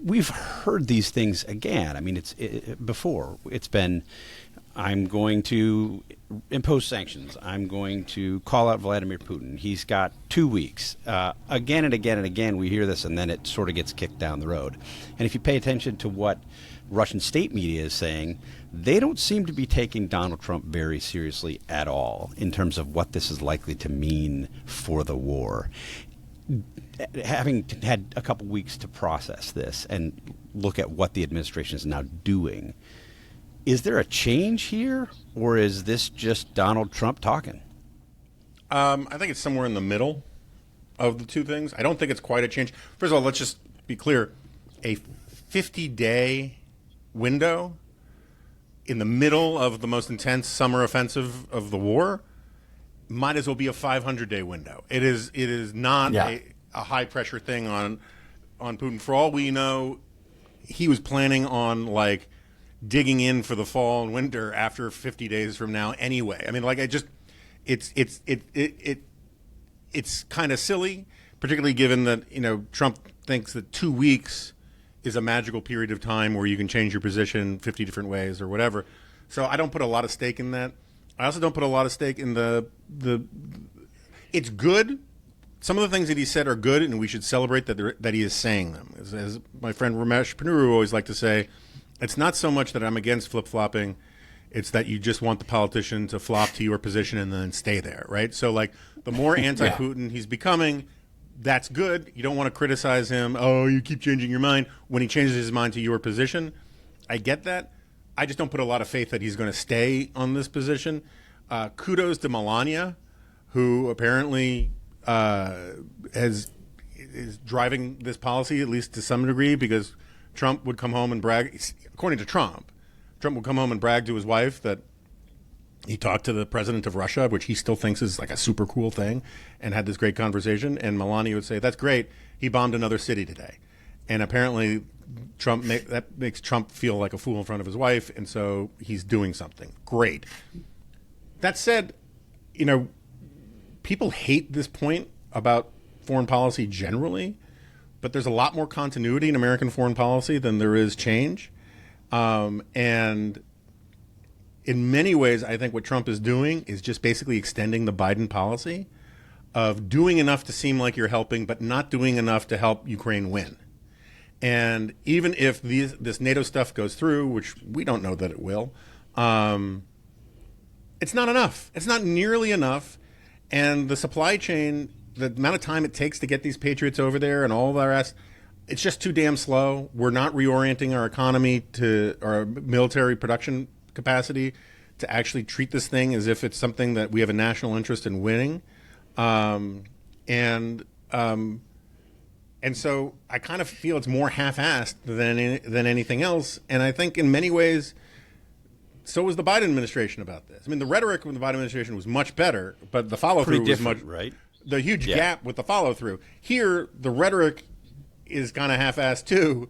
We've heard these things again. I mean, before. It's been, I'm going to impose sanctions. I'm going to call out Vladimir Putin. He's got 2 weeks. Again and again and again, we hear this, and then it sort of gets kicked down the road. And if you pay attention to what Russian state media is saying, they don't seem to be taking Donald Trump very seriously at all in terms of what this is likely to mean for the war. Having had a couple weeks to process this and look at what the administration is now doing, is there a change here, or is this just Donald Trump talking? I think it's somewhere in the middle of the two things. I don't think it's quite a change. First of all, let's just be clear. A 50-day window in the middle of the most intense summer offensive of the war might as well be a 500-day window. It is not a high-pressure thing on Putin. For all we know, he was planning on, like, digging in for the fall and winter after 50 days from now anyway. I mean, like, it's kind of silly, particularly given that, Trump thinks that 2 weeks is a magical period of time where you can change your position 50 different ways or whatever. So I don't put a lot of stake in that. I also don't put a lot of stake in it's good. Some of the things that he said are good, and we should celebrate that he is saying them. As my friend Ramesh Ponnuru always liked to say, it's not so much that I'm against flip-flopping, it's that you just want the politician to flop to your position and then stay there, right? So, like, the more anti-Putin he's becoming, that's good. You don't want to criticize him. Oh, you keep changing your mind. When he changes his mind to your position, I get that. I just don't put a lot of faith that he's going to stay on this position. Kudos to Melania, who apparently is driving this policy, at least to some degree, because Trump would come home and brag. According to Trump would come home and brag to his wife that he talked to the president of Russia, which he still thinks is like a super cool thing, and had this great conversation. And Melania would say, "That's great. He bombed another city today." And apparently that makes Trump feel like a fool in front of his wife, and so he's doing something. Great. That said, people hate this point about foreign policy generally, but there's a lot more continuity in American foreign policy than there is change. And in many ways, I think what Trump is doing is just basically extending the Biden policy of doing enough to seem like you're helping, but not doing enough to help Ukraine win. And even if this NATO stuff goes through, which we don't know that it will, it's not enough. It's not nearly enough. And the supply chain, the amount of time it takes to get these Patriots over there and all the rest, it's just too damn slow. We're not reorienting our economy to our military production capacity to actually treat this thing as if it's something that we have a national interest in winning. And so I kind of feel it's more half-assed than anything else. And I think in many ways, so was the Biden administration about this. I mean, the rhetoric of the Biden administration was much better, but the follow-through was much, right? The huge gap with the follow-through. Here, the rhetoric is kind of half-assed too,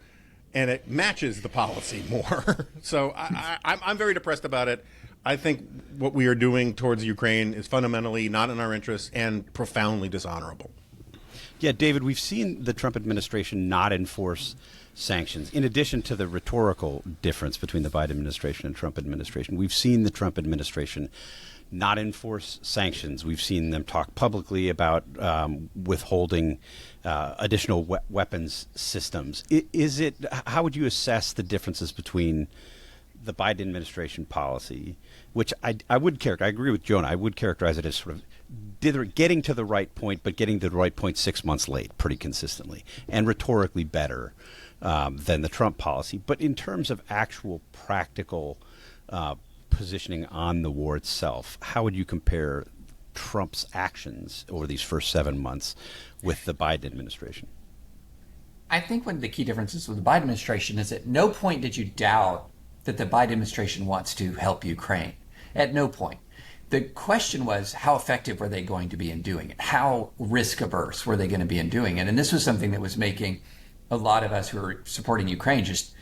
and it matches the policy more. So I'm very depressed about it. I think what we are doing towards Ukraine is fundamentally not in our interests and profoundly dishonorable. Yeah, David, we've seen the Trump administration not enforce sanctions. In addition to the rhetorical difference between the Biden administration and Trump administration, we've seen the Trump administration not enforce sanctions. We've seen them talk publicly about withholding additional weapons systems. How would you assess the differences between the Biden administration policy, which I would characterize, I agree with Jonah, I would characterize it as sort of getting to the right point, but getting to the right point 6 months late pretty consistently, and rhetorically better than the Trump policy. But in terms of actual practical positioning on the war itself, how would you compare Trump's actions over these first 7 months with the Biden administration? I think one of the key differences with the Biden administration is at no point did you doubt that the Biden administration wants to help Ukraine. At no point. The question was, how effective were they going to be in doing it? How risk averse were they going to be in doing it? And this was something that was making a lot of us who were supporting Ukraine just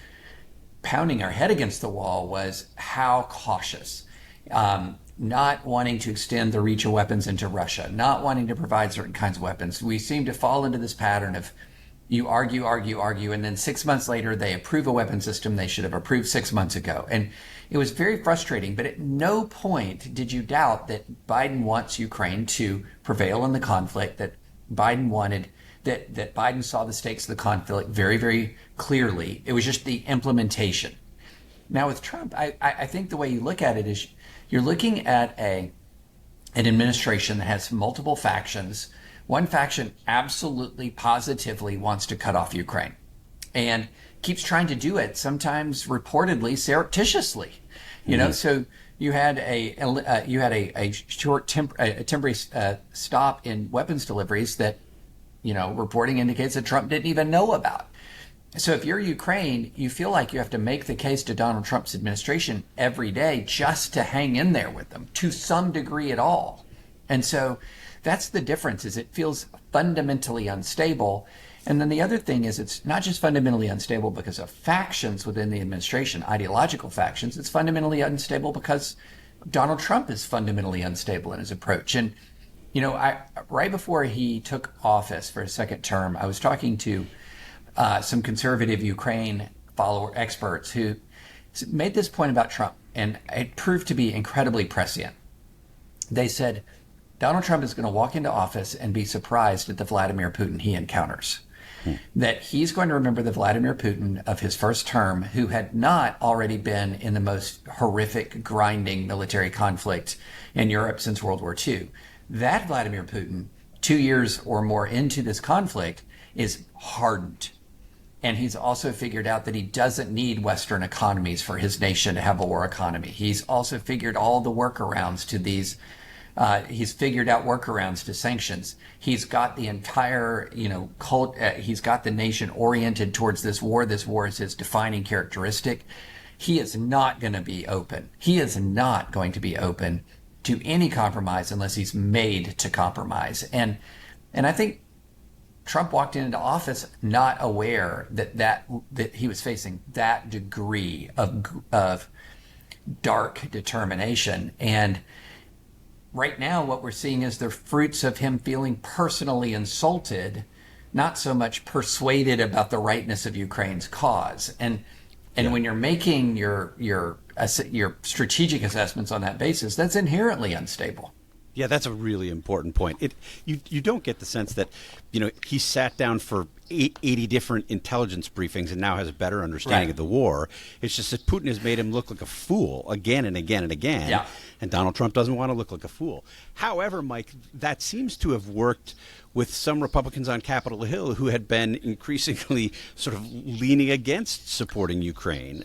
pounding our head against the wall, was how cautious. Not wanting to extend the reach of weapons into Russia, not wanting to provide certain kinds of weapons. We seem to fall into this pattern of you argue, and then 6 months later they approve a weapon system they should have approved 6 months ago. And it was very frustrating, but at no point did you doubt that Biden wants Ukraine to prevail in the conflict, that Biden wanted, that Biden saw the stakes of the conflict very, very clearly. It was just the implementation. Now with Trump, I think the way you look at it is you're looking at an administration that has multiple factions. One faction absolutely, positively wants to cut off Ukraine and keeps trying to do it, sometimes reportedly surreptitiously. You know, so you had a short temporary stop in weapons deliveries that, reporting indicates that Trump didn't even know about. So if you're Ukraine, you feel like you have to make the case to Donald Trump's administration every day just to hang in there with them to some degree at all. And so that's the difference, is it feels fundamentally unstable. And then the other thing is it's not just fundamentally unstable because of factions within the administration, ideological factions. It's fundamentally unstable because Donald Trump is fundamentally unstable in his approach. And, right before he took office for his second term, I was talking to some conservative Ukraine experts who made this point about Trump, and it proved to be incredibly prescient. They said, Donald Trump is going to walk into office and be surprised at the Vladimir Putin he encounters. That he's going to remember the Vladimir Putin of his first term who had not already been in the most horrific, grinding military conflict in Europe since World War II. That Vladimir Putin, 2 years or more into this conflict, is hardened. And he's also figured out that he doesn't need Western economies for his nation to have a war economy. He's also figured all the workarounds to these. He's figured out workarounds to sanctions. He's got the entire, he's got the nation oriented towards this war. This war is his defining characteristic. He is not going to be open. He is not going to be open to any compromise unless he's made to compromise. And I think Trump walked into office not aware that he was facing that degree of dark determination. And right now, what we're seeing is the fruits of him feeling personally insulted, not so much persuaded about the rightness of Ukraine's cause. And when you're making your strategic assessments on that basis, that's inherently unstable. Yeah, that's a really important point. You don't get the sense that, he sat down for 80 different intelligence briefings and now has a better understanding of the war. It's just that Putin has made him look like a fool again and again and again. Yeah. And Donald Trump doesn't want to look like a fool. However, Mike, that seems to have worked with some Republicans on Capitol Hill who had been increasingly sort of leaning against supporting Ukraine,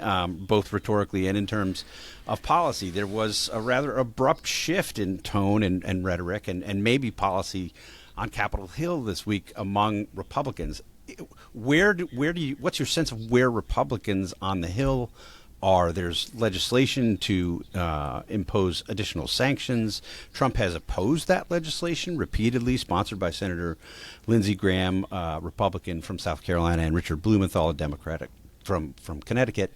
both rhetorically and in terms of policy. There was a rather abrupt shift in tone and rhetoric and maybe policy on Capitol Hill this week among Republicans. What's your sense of where Republicans on the Hill are? There's legislation to impose additional sanctions. Trump has opposed that legislation repeatedly, sponsored by Senator Lindsey Graham, Republican from South Carolina, and Richard Blumenthal, a Democratic from Connecticut.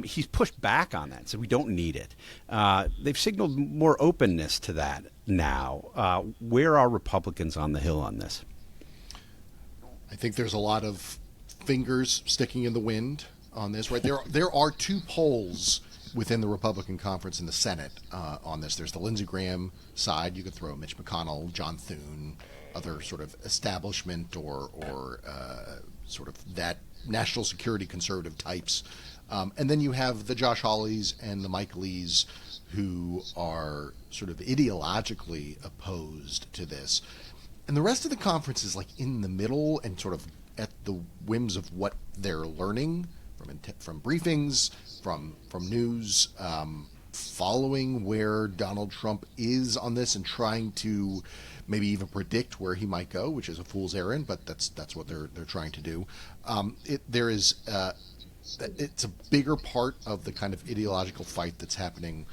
He's pushed back on that, so we don't need it. They've signaled more openness to that now. Where are Republicans on the Hill on this? I think there's a lot of fingers sticking in the wind on this, right? There are two polls within the Republican conference in the Senate on this. There's the Lindsey Graham side. You could throw Mitch McConnell, John Thune, other sort of establishment or sort of that national security conservative types. And then you have the Josh Hawleys and the Mike Lees who are sort of ideologically opposed to this. And the rest of the conference is like in the middle and sort of at the whims of what they're learning from briefings, from news, following where Donald Trump is on this and trying to maybe even predict where he might go, which is a fool's errand, but that's what they're trying to do. It's a bigger part of the kind of ideological fight that's happening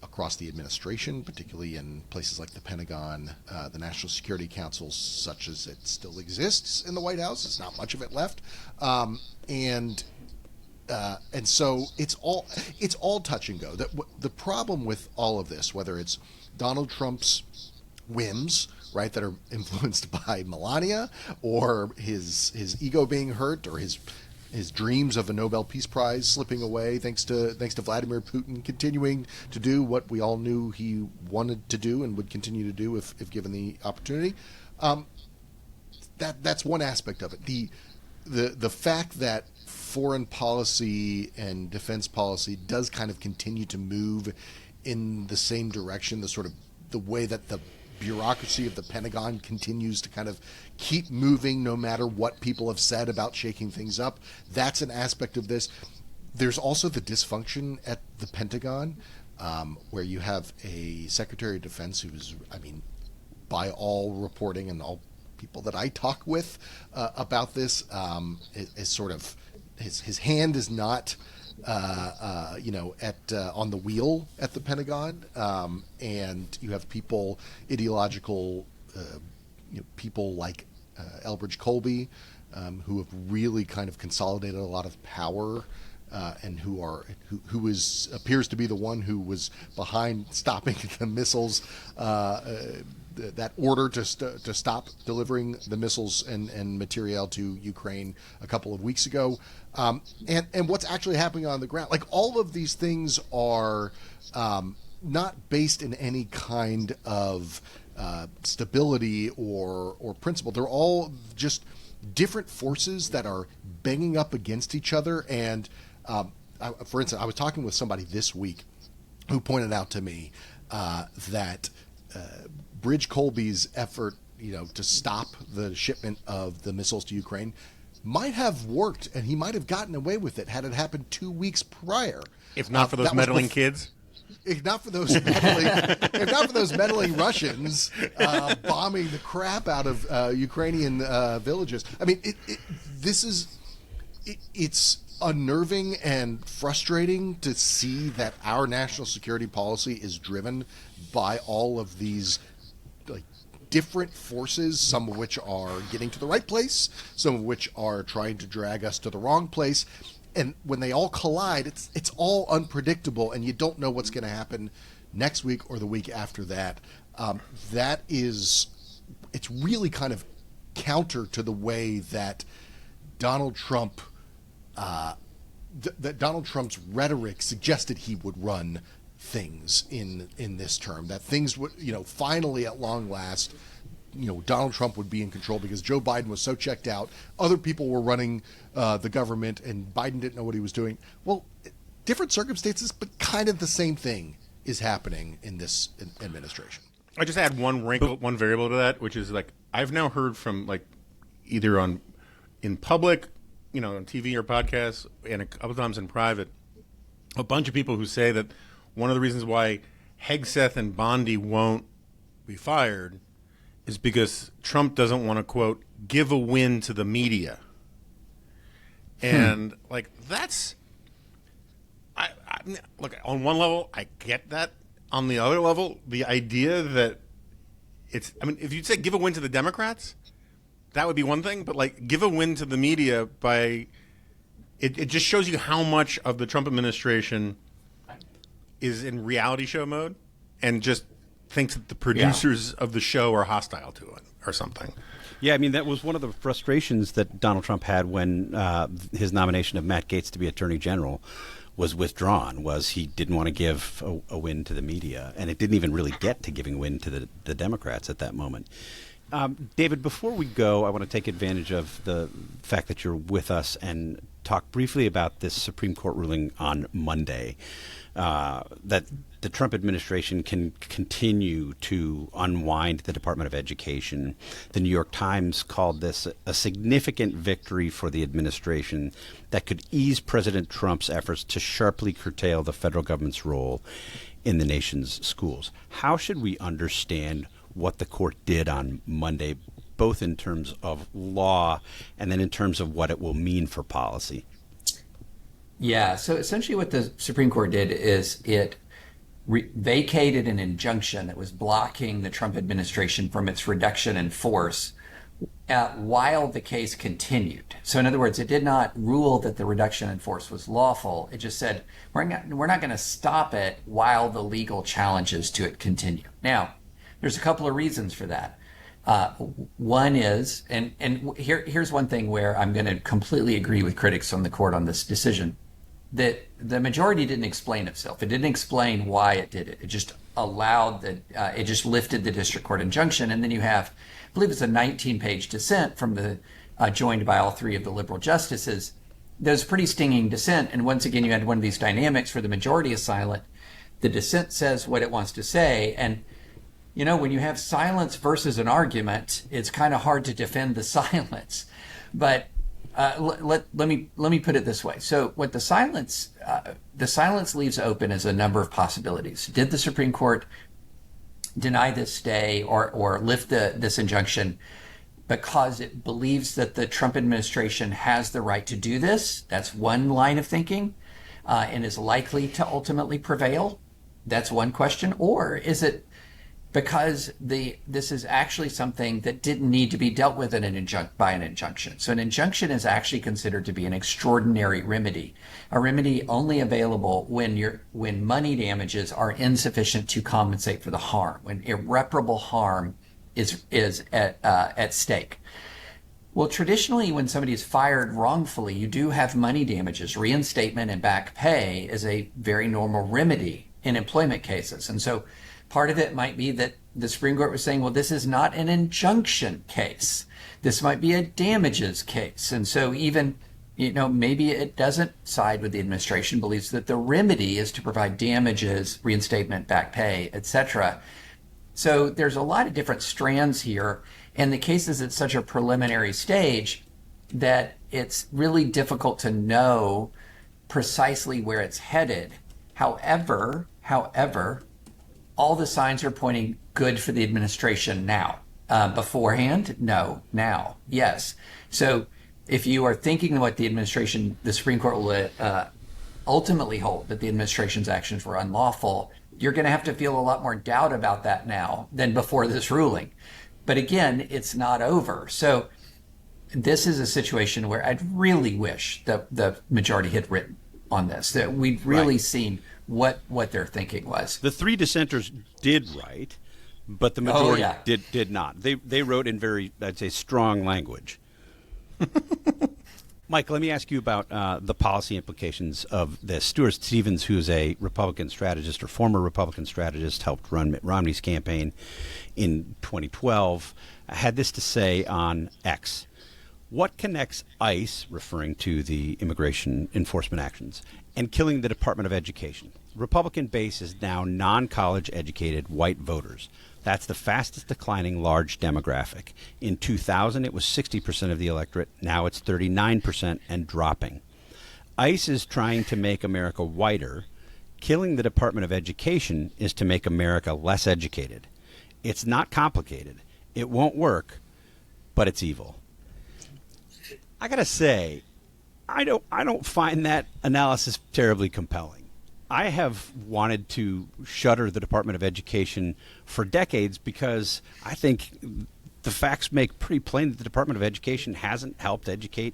across the administration, particularly in places like the Pentagon, the National Security Council, such as it still exists in the White House. There's not much of it left, and so it's all touch and go. The problem with all of this, whether it's Donald Trump's whims, right, that are influenced by Melania, or his ego being hurt, or his dreams of a Nobel Peace Prize slipping away thanks to Vladimir Putin continuing to do what we all knew he wanted to do and would continue to do if given the opportunity. That's one aspect of it. The fact that foreign policy and defense policy does kind of continue to move in the same direction, the way that the bureaucracy of the Pentagon continues to kind of keep moving no matter what people have said about shaking things up. That's an aspect of this. There's also the dysfunction at the Pentagon, where you have a Secretary of Defense who's, by all reporting and all people that I talk with about this, is sort of his hand is not on the wheel at the Pentagon, and you have people, ideological people like Elbridge Colby, who have really kind of consolidated a lot of power, and who appears to be the one who was behind stopping the missiles, that order to stop delivering the missiles and materiel to Ukraine a couple of weeks ago, and what's actually happening on the ground. Like, all of these things are not based in any kind of stability or principle. They're all just different forces that are banging up against each other. And for instance, I was talking with somebody this week who pointed out to me that Bridge Colby's effort, to stop the shipment of the missiles to Ukraine might have worked, and he might have gotten away with it had it happened 2 weeks prior. If not for those meddling kids. If not for those meddling Russians bombing the crap out of Ukrainian villages. I mean, it's unnerving and frustrating to see that our national security policy is driven by all of these different forces, some of which are getting to the right place, some of which are trying to drag us to the wrong place. And when they all collide, it's all unpredictable, and you don't know what's going to happen next week or the week after that. It's really kind of counter to the way that Donald Trump, that Donald Trump's rhetoric suggested he would run things in this term. That things would, finally at long last, Donald Trump would be in control because Joe Biden was so checked out. Other people were running the government, and Biden didn't know what he was doing. Well, different circumstances, but kind of the same thing is happening in this administration. I just add one variable to that, which is I've now heard from either in public, on TV or podcasts, and a couple times in private, a bunch of people who say that one of the reasons why Hegseth and Bondi won't be fired is because Trump doesn't want to, quote, give a win to the media. And that's, look, on one level, I get that. On the other level, the idea that if you'd say give a win to the Democrats, that would be one thing. But give a win to the media it just shows you how much of the Trump administration is in reality show mode and just thinks that the producers of the show are hostile to it or something. Yeah, I mean, that was one of the frustrations that Donald Trump had when his nomination of Matt Gaetz to be Attorney General was withdrawn, was he didn't want to give a win to the media, and it didn't even really get to giving a win to the Democrats at that moment. David, before we go, I want to take advantage of the fact that you're with us and talk briefly about this Supreme Court ruling on Monday, that the Trump administration can continue to unwind the Department of Education. The New York Times called this a significant victory for the administration that could ease President Trump's efforts to sharply curtail the federal government's role in the nation's schools. How should we understand what the court did on Monday, both in terms of law and then in terms of what it will mean for policy? Yeah, so essentially what the Supreme Court did is it vacated an injunction that was blocking the Trump administration from its reduction in force while the case continued. So in other words, it did not rule that the reduction in force was lawful. It just said, we're not going to stop it while the legal challenges to it continue. Now, there's a couple of reasons for that. One is, and here's one thing where I'm going to completely agree with critics on the court on this decision, that the majority didn't explain itself. It didn't explain why it did it. It just allowed it just lifted the district court injunction. And then you have, I believe it's a 19-page dissent from the, joined by all three of the liberal justices. There's pretty stinging dissent. And once again, you had one of these dynamics where the majority is silent. The dissent says what it wants to say. And when you have silence versus an argument, it's kind of hard to defend the silence. But let me put it this way. So what the silence leaves open is a number of possibilities. Did the Supreme Court deny this stay or lift this injunction because it believes that the Trump administration has the right to do this? That's one line of thinking, and is likely to ultimately prevail. That's one question. Or is it because this is actually something that didn't need to be dealt with in by an injunction. So an injunction is actually considered to be an extraordinary remedy, a remedy only available when money damages are insufficient to compensate for the harm, when irreparable harm is at stake. Well, traditionally, when somebody is fired wrongfully, you do have money damages. Reinstatement and back pay is a very normal remedy in employment cases. And so part of it might be that the Supreme Court was saying, well, this is not an injunction case. This might be a damages case. And so even, maybe it doesn't side with the administration, believes that the remedy is to provide damages, reinstatement, back pay, etc. So there's a lot of different strands here. And the case is at such a preliminary stage that it's really difficult to know precisely where it's headed. However, all the signs are pointing good for the administration now. Beforehand? No. Now? Yes. So if you are thinking what the Supreme Court will ultimately hold that the administration's actions were unlawful, you're going to have to feel a lot more doubt about that now than before this ruling. But again, it's not over. So this is a situation where I'd really wish that the majority had written on this, that we'd really seen what their thinking was. The three dissenters did write, but the majority did not. They wrote in very, I'd say, strong language. Mike, let me ask you about the policy implications of this. Stuart Stevens, who's a Republican strategist or former Republican strategist, helped run Mitt Romney's campaign in 2012, had this to say on X. What connects ICE, referring to the immigration enforcement actions, and killing the Department of Education? Republican base is now non-college educated white voters. That's the fastest declining large demographic. In 2000, it was 60% of the electorate. Now it's 39% and dropping. ICE is trying to make America whiter. Killing the Department of Education is to make America less educated. It's not complicated. It won't work, but it's evil. I gotta say, I don't find that analysis terribly compelling. I have wanted to shutter the Department of Education for decades because I think the facts make pretty plain that the Department of Education hasn't helped educate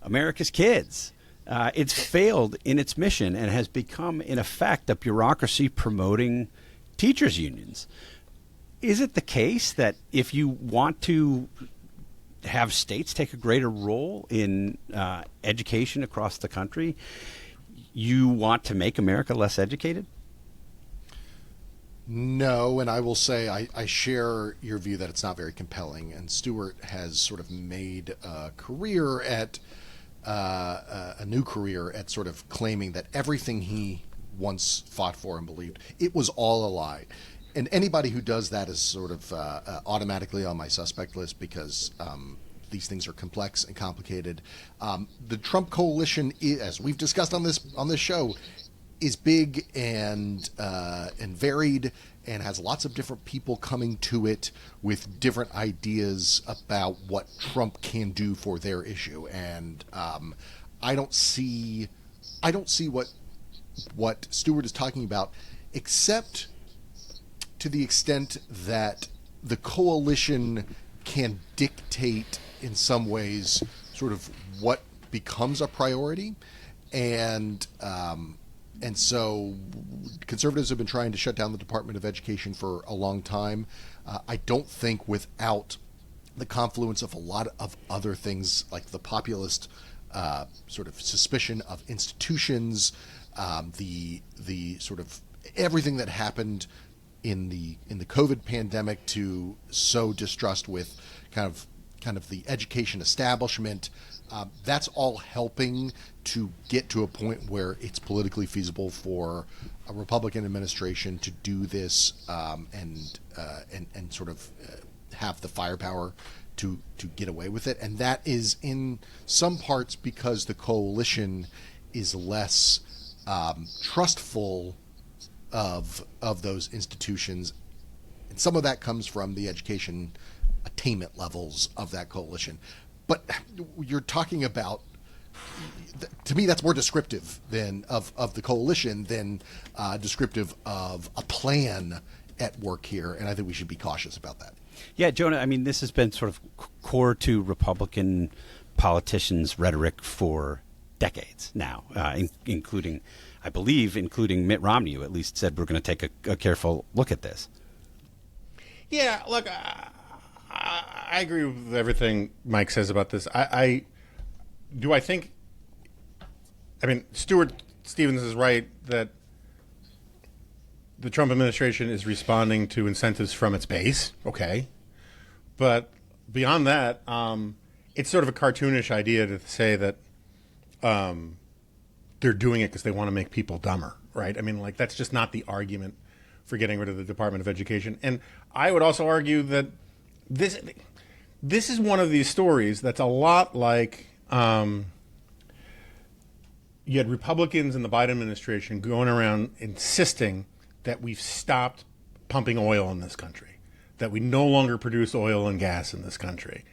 America's kids. It's failed in its mission and has become, in effect, a bureaucracy promoting teachers' unions. Is it the case that if you want to have states take a greater role in education across the country, you want to make America less educated? No, and I will say I share your view that it's not very compelling. And Stuart has sort of made a career at a new career at sort of claiming that everything he once fought for and believed, it was all a lie. And anybody who does that is sort of automatically on my suspect list because these things are complex and complicated. The Trump coalition, as we've discussed on this show, is big and varied and has lots of different people coming to it with different ideas about what Trump can do for their issue. And I don't see what Stuart is talking about, except to the extent that the coalition can dictate in some ways sort of what becomes a priority. And so conservatives have been trying to shut down the Department of Education for a long time. I don't think without the confluence of a lot of other things like the populist sort of suspicion of institutions, the sort of everything that happened in the COVID pandemic to sow distrust with kind of the education establishment. That's all helping to get to a point where it's politically feasible for a Republican administration to do this and sort of have the firepower to get away with it. And that is in some parts because the coalition is less trustful of those institutions. And some of that comes from the education attainment levels of that coalition. But you're talking about, to me, that's more descriptive than of the coalition than descriptive of a plan at work here, and I think we should be cautious about that. Yeah, Jonah, I mean, this has been sort of core to Republican politicians' rhetoric for decades now, including Mitt Romney, who at least said we're going to take a careful look at this. Yeah, look, I agree with everything Mike says about this. I think, Stuart Stevens is right that the Trump administration is responding to incentives from its base, okay. But beyond that, it's sort of a cartoonish idea to say that they're doing it because they want to make people dumber, right? I mean, like, that's just not the argument for getting rid of the Department of Education. And I would also argue that this is one of these stories that's a lot like you had Republicans in the Biden administration going around insisting that we've stopped pumping oil in this country, that we no longer produce oil and gas in this country.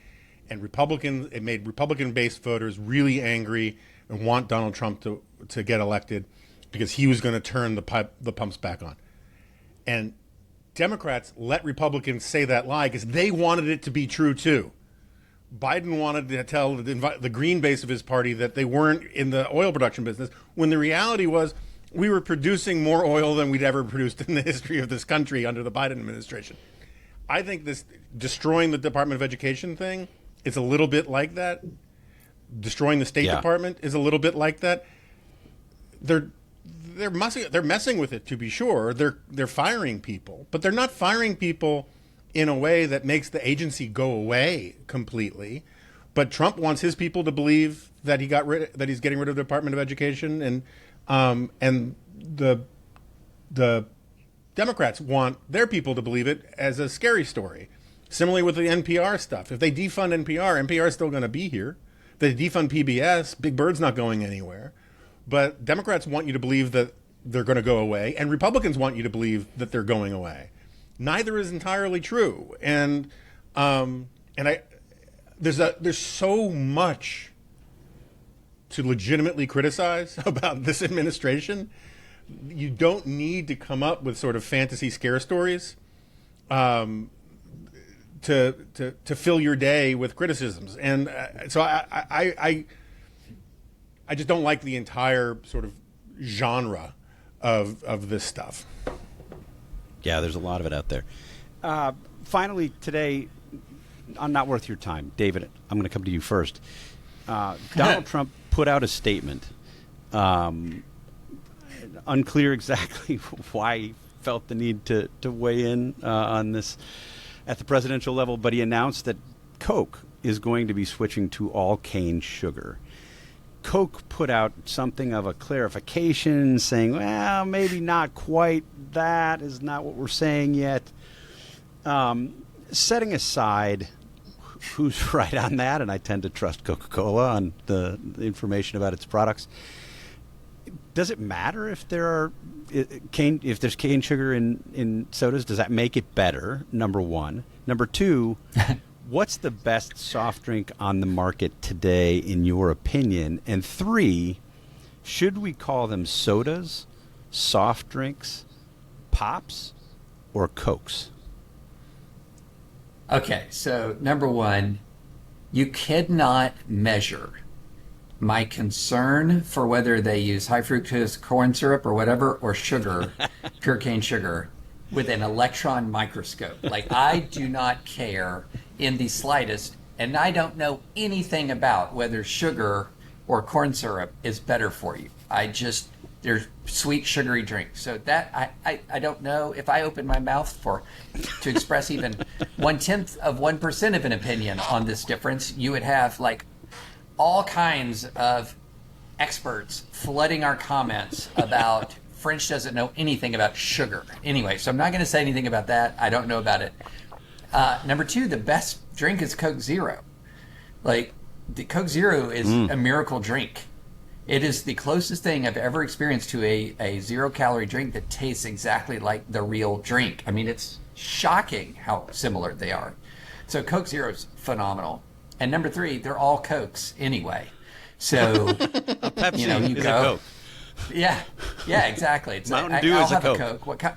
And it made Republican-based voters really angry and want Donald Trump to get elected because he was going to turn the pumps back on. And Democrats let Republicans say that lie because they wanted it to be true too. Biden wanted to tell the green base of his party that they weren't in the oil production business, when the reality was we were producing more oil than we'd ever produced in the history of this country under the Biden administration. I think this destroying the Department of Education thing is a little bit like that. Destroying the State Department is a little bit like that. They're messing with it, to be sure. They're firing people, but they're not firing people in a way that makes the agency go away completely. But Trump wants his people to believe that he's getting rid of the Department of Education, and the Democrats want their people to believe it as a scary story. Similarly with the NPR stuff. If they defund NPR is still going to be here. If they defund PBS, Big Bird's not going anywhere. But Democrats want you to believe that they're going to go away, and Republicans want you to believe that they're going away. Neither is entirely true, and there's so much to legitimately criticize about this administration. You don't need to come up with sort of fantasy scare stories to fill your day with criticisms, and so I just don't like the entire sort of genre of this stuff. Yeah, there's a lot of it out there. Finally, today, on Not Worth Your Time, David, I'm going to come to you first. Donald Trump put out a statement. Unclear exactly why he felt the need to weigh in on this at the presidential level, but he announced that Coke is going to be switching to all cane sugar. Coke put out something of a clarification saying, well, maybe not quite. That is not what we're saying yet. Setting aside who's right on that, and I tend to trust Coca-Cola on the information about its products, does it matter if there's cane sugar in sodas? Does that make it better, number one? Number two, what's the best soft drink on the market today, in your opinion? And three, should we call them sodas, soft drinks, pops, or Cokes? Okay, so number one, you cannot measure my concern for whether they use high fructose corn syrup or whatever, or sugar, pure cane sugar, with an electron microscope. Like, I do not care in the slightest, and I don't know anything about whether sugar or corn syrup is better for you. They're sweet, sugary drinks. So that, I don't know if I open my mouth to express even 0.1% of an opinion on this difference, you would have like all kinds of experts flooding our comments about French doesn't know anything about sugar. Anyway, so I'm not going to say anything about that. I don't know about it. Number two, the best drink is Coke Zero. Like, the Coke Zero is a miracle drink. It is the closest thing I've ever experienced to a zero-calorie drink that tastes exactly like the real drink. I mean, it's shocking how similar they are. So Coke Zero is phenomenal. And number three, they're all Cokes anyway. So, Pepsi you is go. a Coke. Yeah, exactly. It's Mountain Dew is a Coke. Coke. What kind?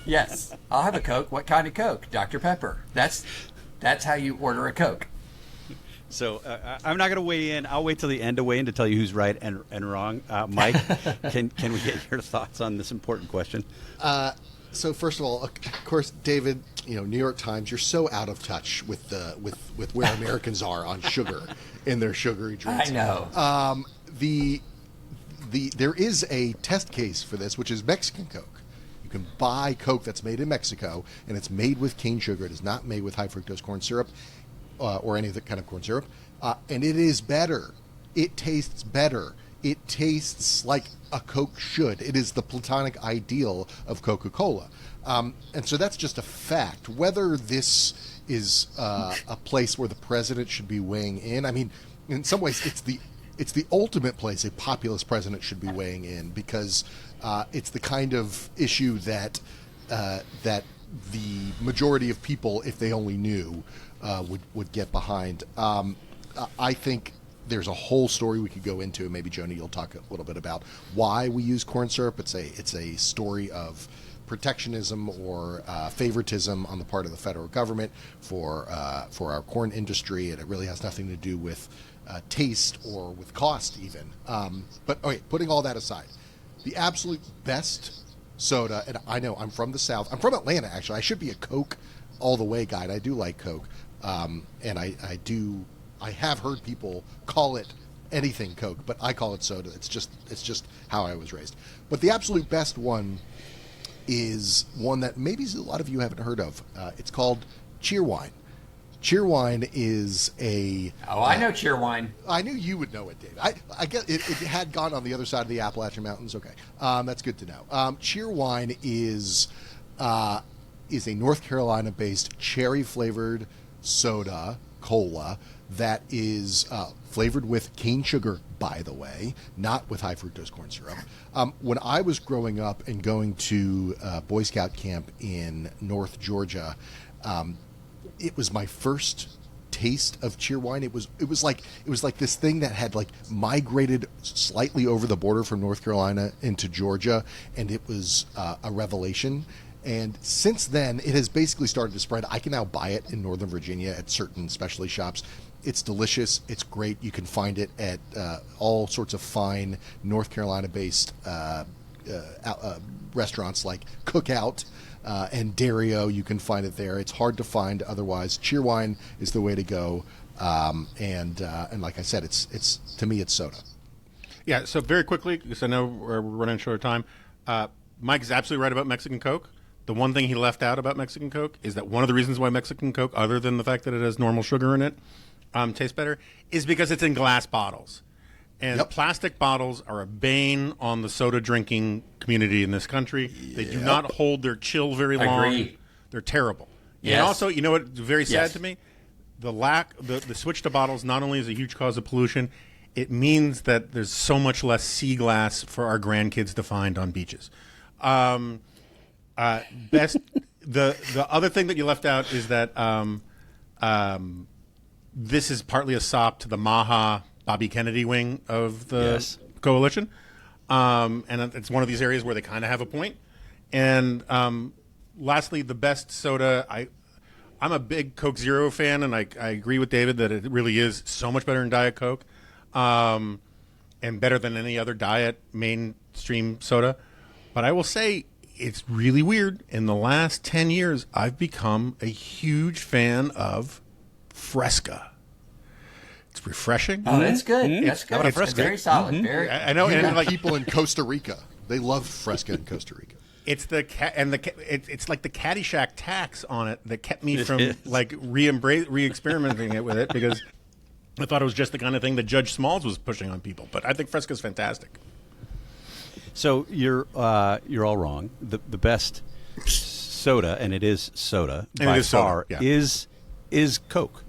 Yes, I'll have a Coke. What kind of Coke? Dr. Pepper. That's how you order a Coke. So I'm not going to weigh in. I'll wait till the end to weigh in to tell you who's right and wrong. Mike, can we get your thoughts on this important question? So first of all, of course, David, New York Times, you're so out of touch with where Americans are on sugar in their sugary drinks. I know. There is a test case for this, which is Mexican Coke. You can buy Coke that's made in Mexico, and it's made with cane sugar. It is not made with high fructose corn syrup or any other kind of corn syrup, and it is better. It tastes better. It tastes like a Coke should. It is the Platonic ideal of Coca-Cola. And so that's just a fact. Whether this is a place where the president should be weighing in, I mean, in some ways, it's the ultimate place a populist president should be weighing in, because it's the kind of issue that the majority of people, if they only knew, would get behind. I think there's a whole story we could go into, and maybe Jonah, you'll talk a little bit about why we use corn syrup. It's a story of protectionism or favoritism on the part of the federal government for our corn industry, and it really has nothing to do with taste or with cost even. But okay, putting all that aside, the absolute best soda, and I know I'm from the South. I'm from Atlanta, actually. I should be a Coke all the way guy, and I do like Coke. And I have heard people call it anything Coke, but I call it soda. It's just how I was raised. But the absolute best one is one that maybe a lot of you haven't heard of. It's called Cheerwine. Cheerwine is I know Cheerwine. I knew you would know it, Dave. I guess it had gone on the other side of the Appalachian Mountains. Okay, that's good to know. Cheerwine is a North Carolina-based cherry-flavored soda, cola, that is flavored with cane sugar, by the way, not with high fructose corn syrup. When I was growing up and going to Boy Scout camp in North Georgia, it was my first taste of Cheerwine. It was like this thing that had like migrated slightly over the border from North Carolina into Georgia, and it was a revelation. And since then, it has basically started to spread. I can now buy it in Northern Virginia at certain specialty shops. It's delicious. It's great. You can find it at all sorts of fine North Carolina-based restaurants like Cookout and Dario. You can find it there. It's hard to find otherwise. Cheerwine is the way to go. And like I said, it's to me, it's soda. Yeah. So very quickly, because I know we're running short of time, Mike is absolutely right about Mexican Coke. The one thing he left out about Mexican Coke is that one of the reasons why Mexican Coke, other than the fact that it has normal sugar in it, tastes better, is because it's in glass bottles. And plastic bottles are a bane on the soda drinking community in this country. They do not hold their chill very long. Agree. They're terrible. Yes. And also, you know what's very sad to me? The switch to bottles not only is a huge cause of pollution, it means that there's so much less sea glass for our grandkids to find on beaches. The other thing that you left out is that this is partly a sop to the MAGA Bobby Kennedy wing of the coalition, and it's one of these areas where they kind of have a point. And lastly, the best soda. I'm a big Coke Zero fan, and I agree with David that it really is so much better than Diet Coke, and better than any other diet mainstream soda. But I will say, it's really weird. In the last 10 years, I've become a huge fan of Fresca. It's refreshing. Oh, that's good. That's good. It's very solid. Very. I know. And like People in Costa Rica, they love Fresca in Costa Rica. It's it's like the Caddyshack tax on it that kept me from like re-experimenting it with it, because I thought it was just the kind of thing that Judge Smalls was pushing on people. But I think Fresca's fantastic. So you're all wrong. The best soda, and it is soda by far, is Coke.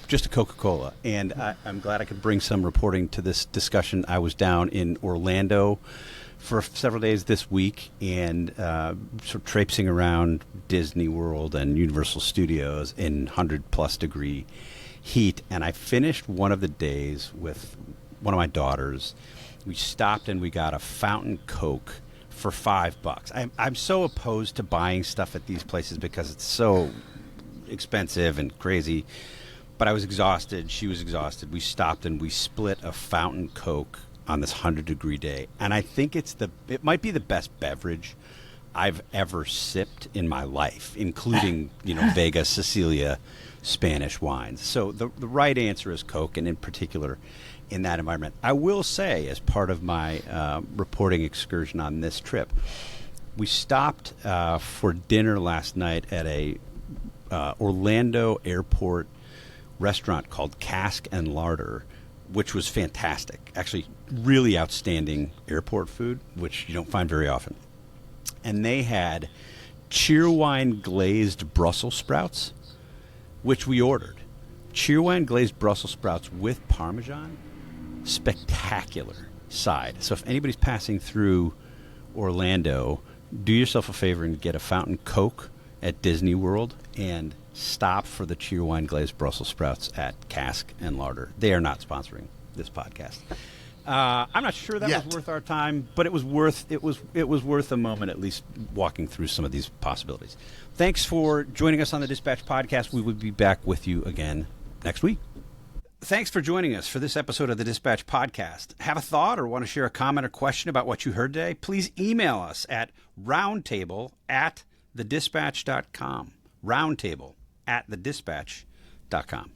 Just a Coca-Cola. And I'm glad I could bring some reporting to this discussion. I was down in Orlando for several days this week, and sort of traipsing around Disney World and Universal Studios in 100-plus degree heat. And I finished one of the days with one of my daughters We stopped and we got a fountain Coke for $5. I'm so opposed to buying stuff at these places because it's so expensive and crazy. But I was exhausted. She was exhausted. We stopped and we split a fountain Coke on this 100-degree day. And I think it might be the best beverage I've ever sipped in my life, including, Vega, Sicilia, Spanish wines. So the right answer is Coke, and in particular in that environment. I will say, as part of my reporting excursion on this trip, we stopped for dinner last night at a Orlando airport restaurant called Cask and Larder, which was fantastic. Actually, really outstanding airport food, which you don't find very often. And they had Cheerwine glazed Brussels sprouts, which we ordered. Cheerwine glazed Brussels sprouts with Parmesan. Spectacular side. So if anybody's passing through Orlando, do yourself a favor and get a fountain Coke at Disney World and stop for the Cheerwine glazed Brussels sprouts at Cask and Larder. They are not sponsoring this podcast. I'm not sure that was worth our time, but it was worth a moment, at least walking through some of these possibilities. Thanks for joining us on the Dispatch Podcast. We will be back with you again next week. Thanks for joining us for this episode of the Dispatch Podcast. Have a thought or want to share a comment or question about what you heard today? Please email us at roundtable@thedispatch.com. Roundtable@thedispatch.com.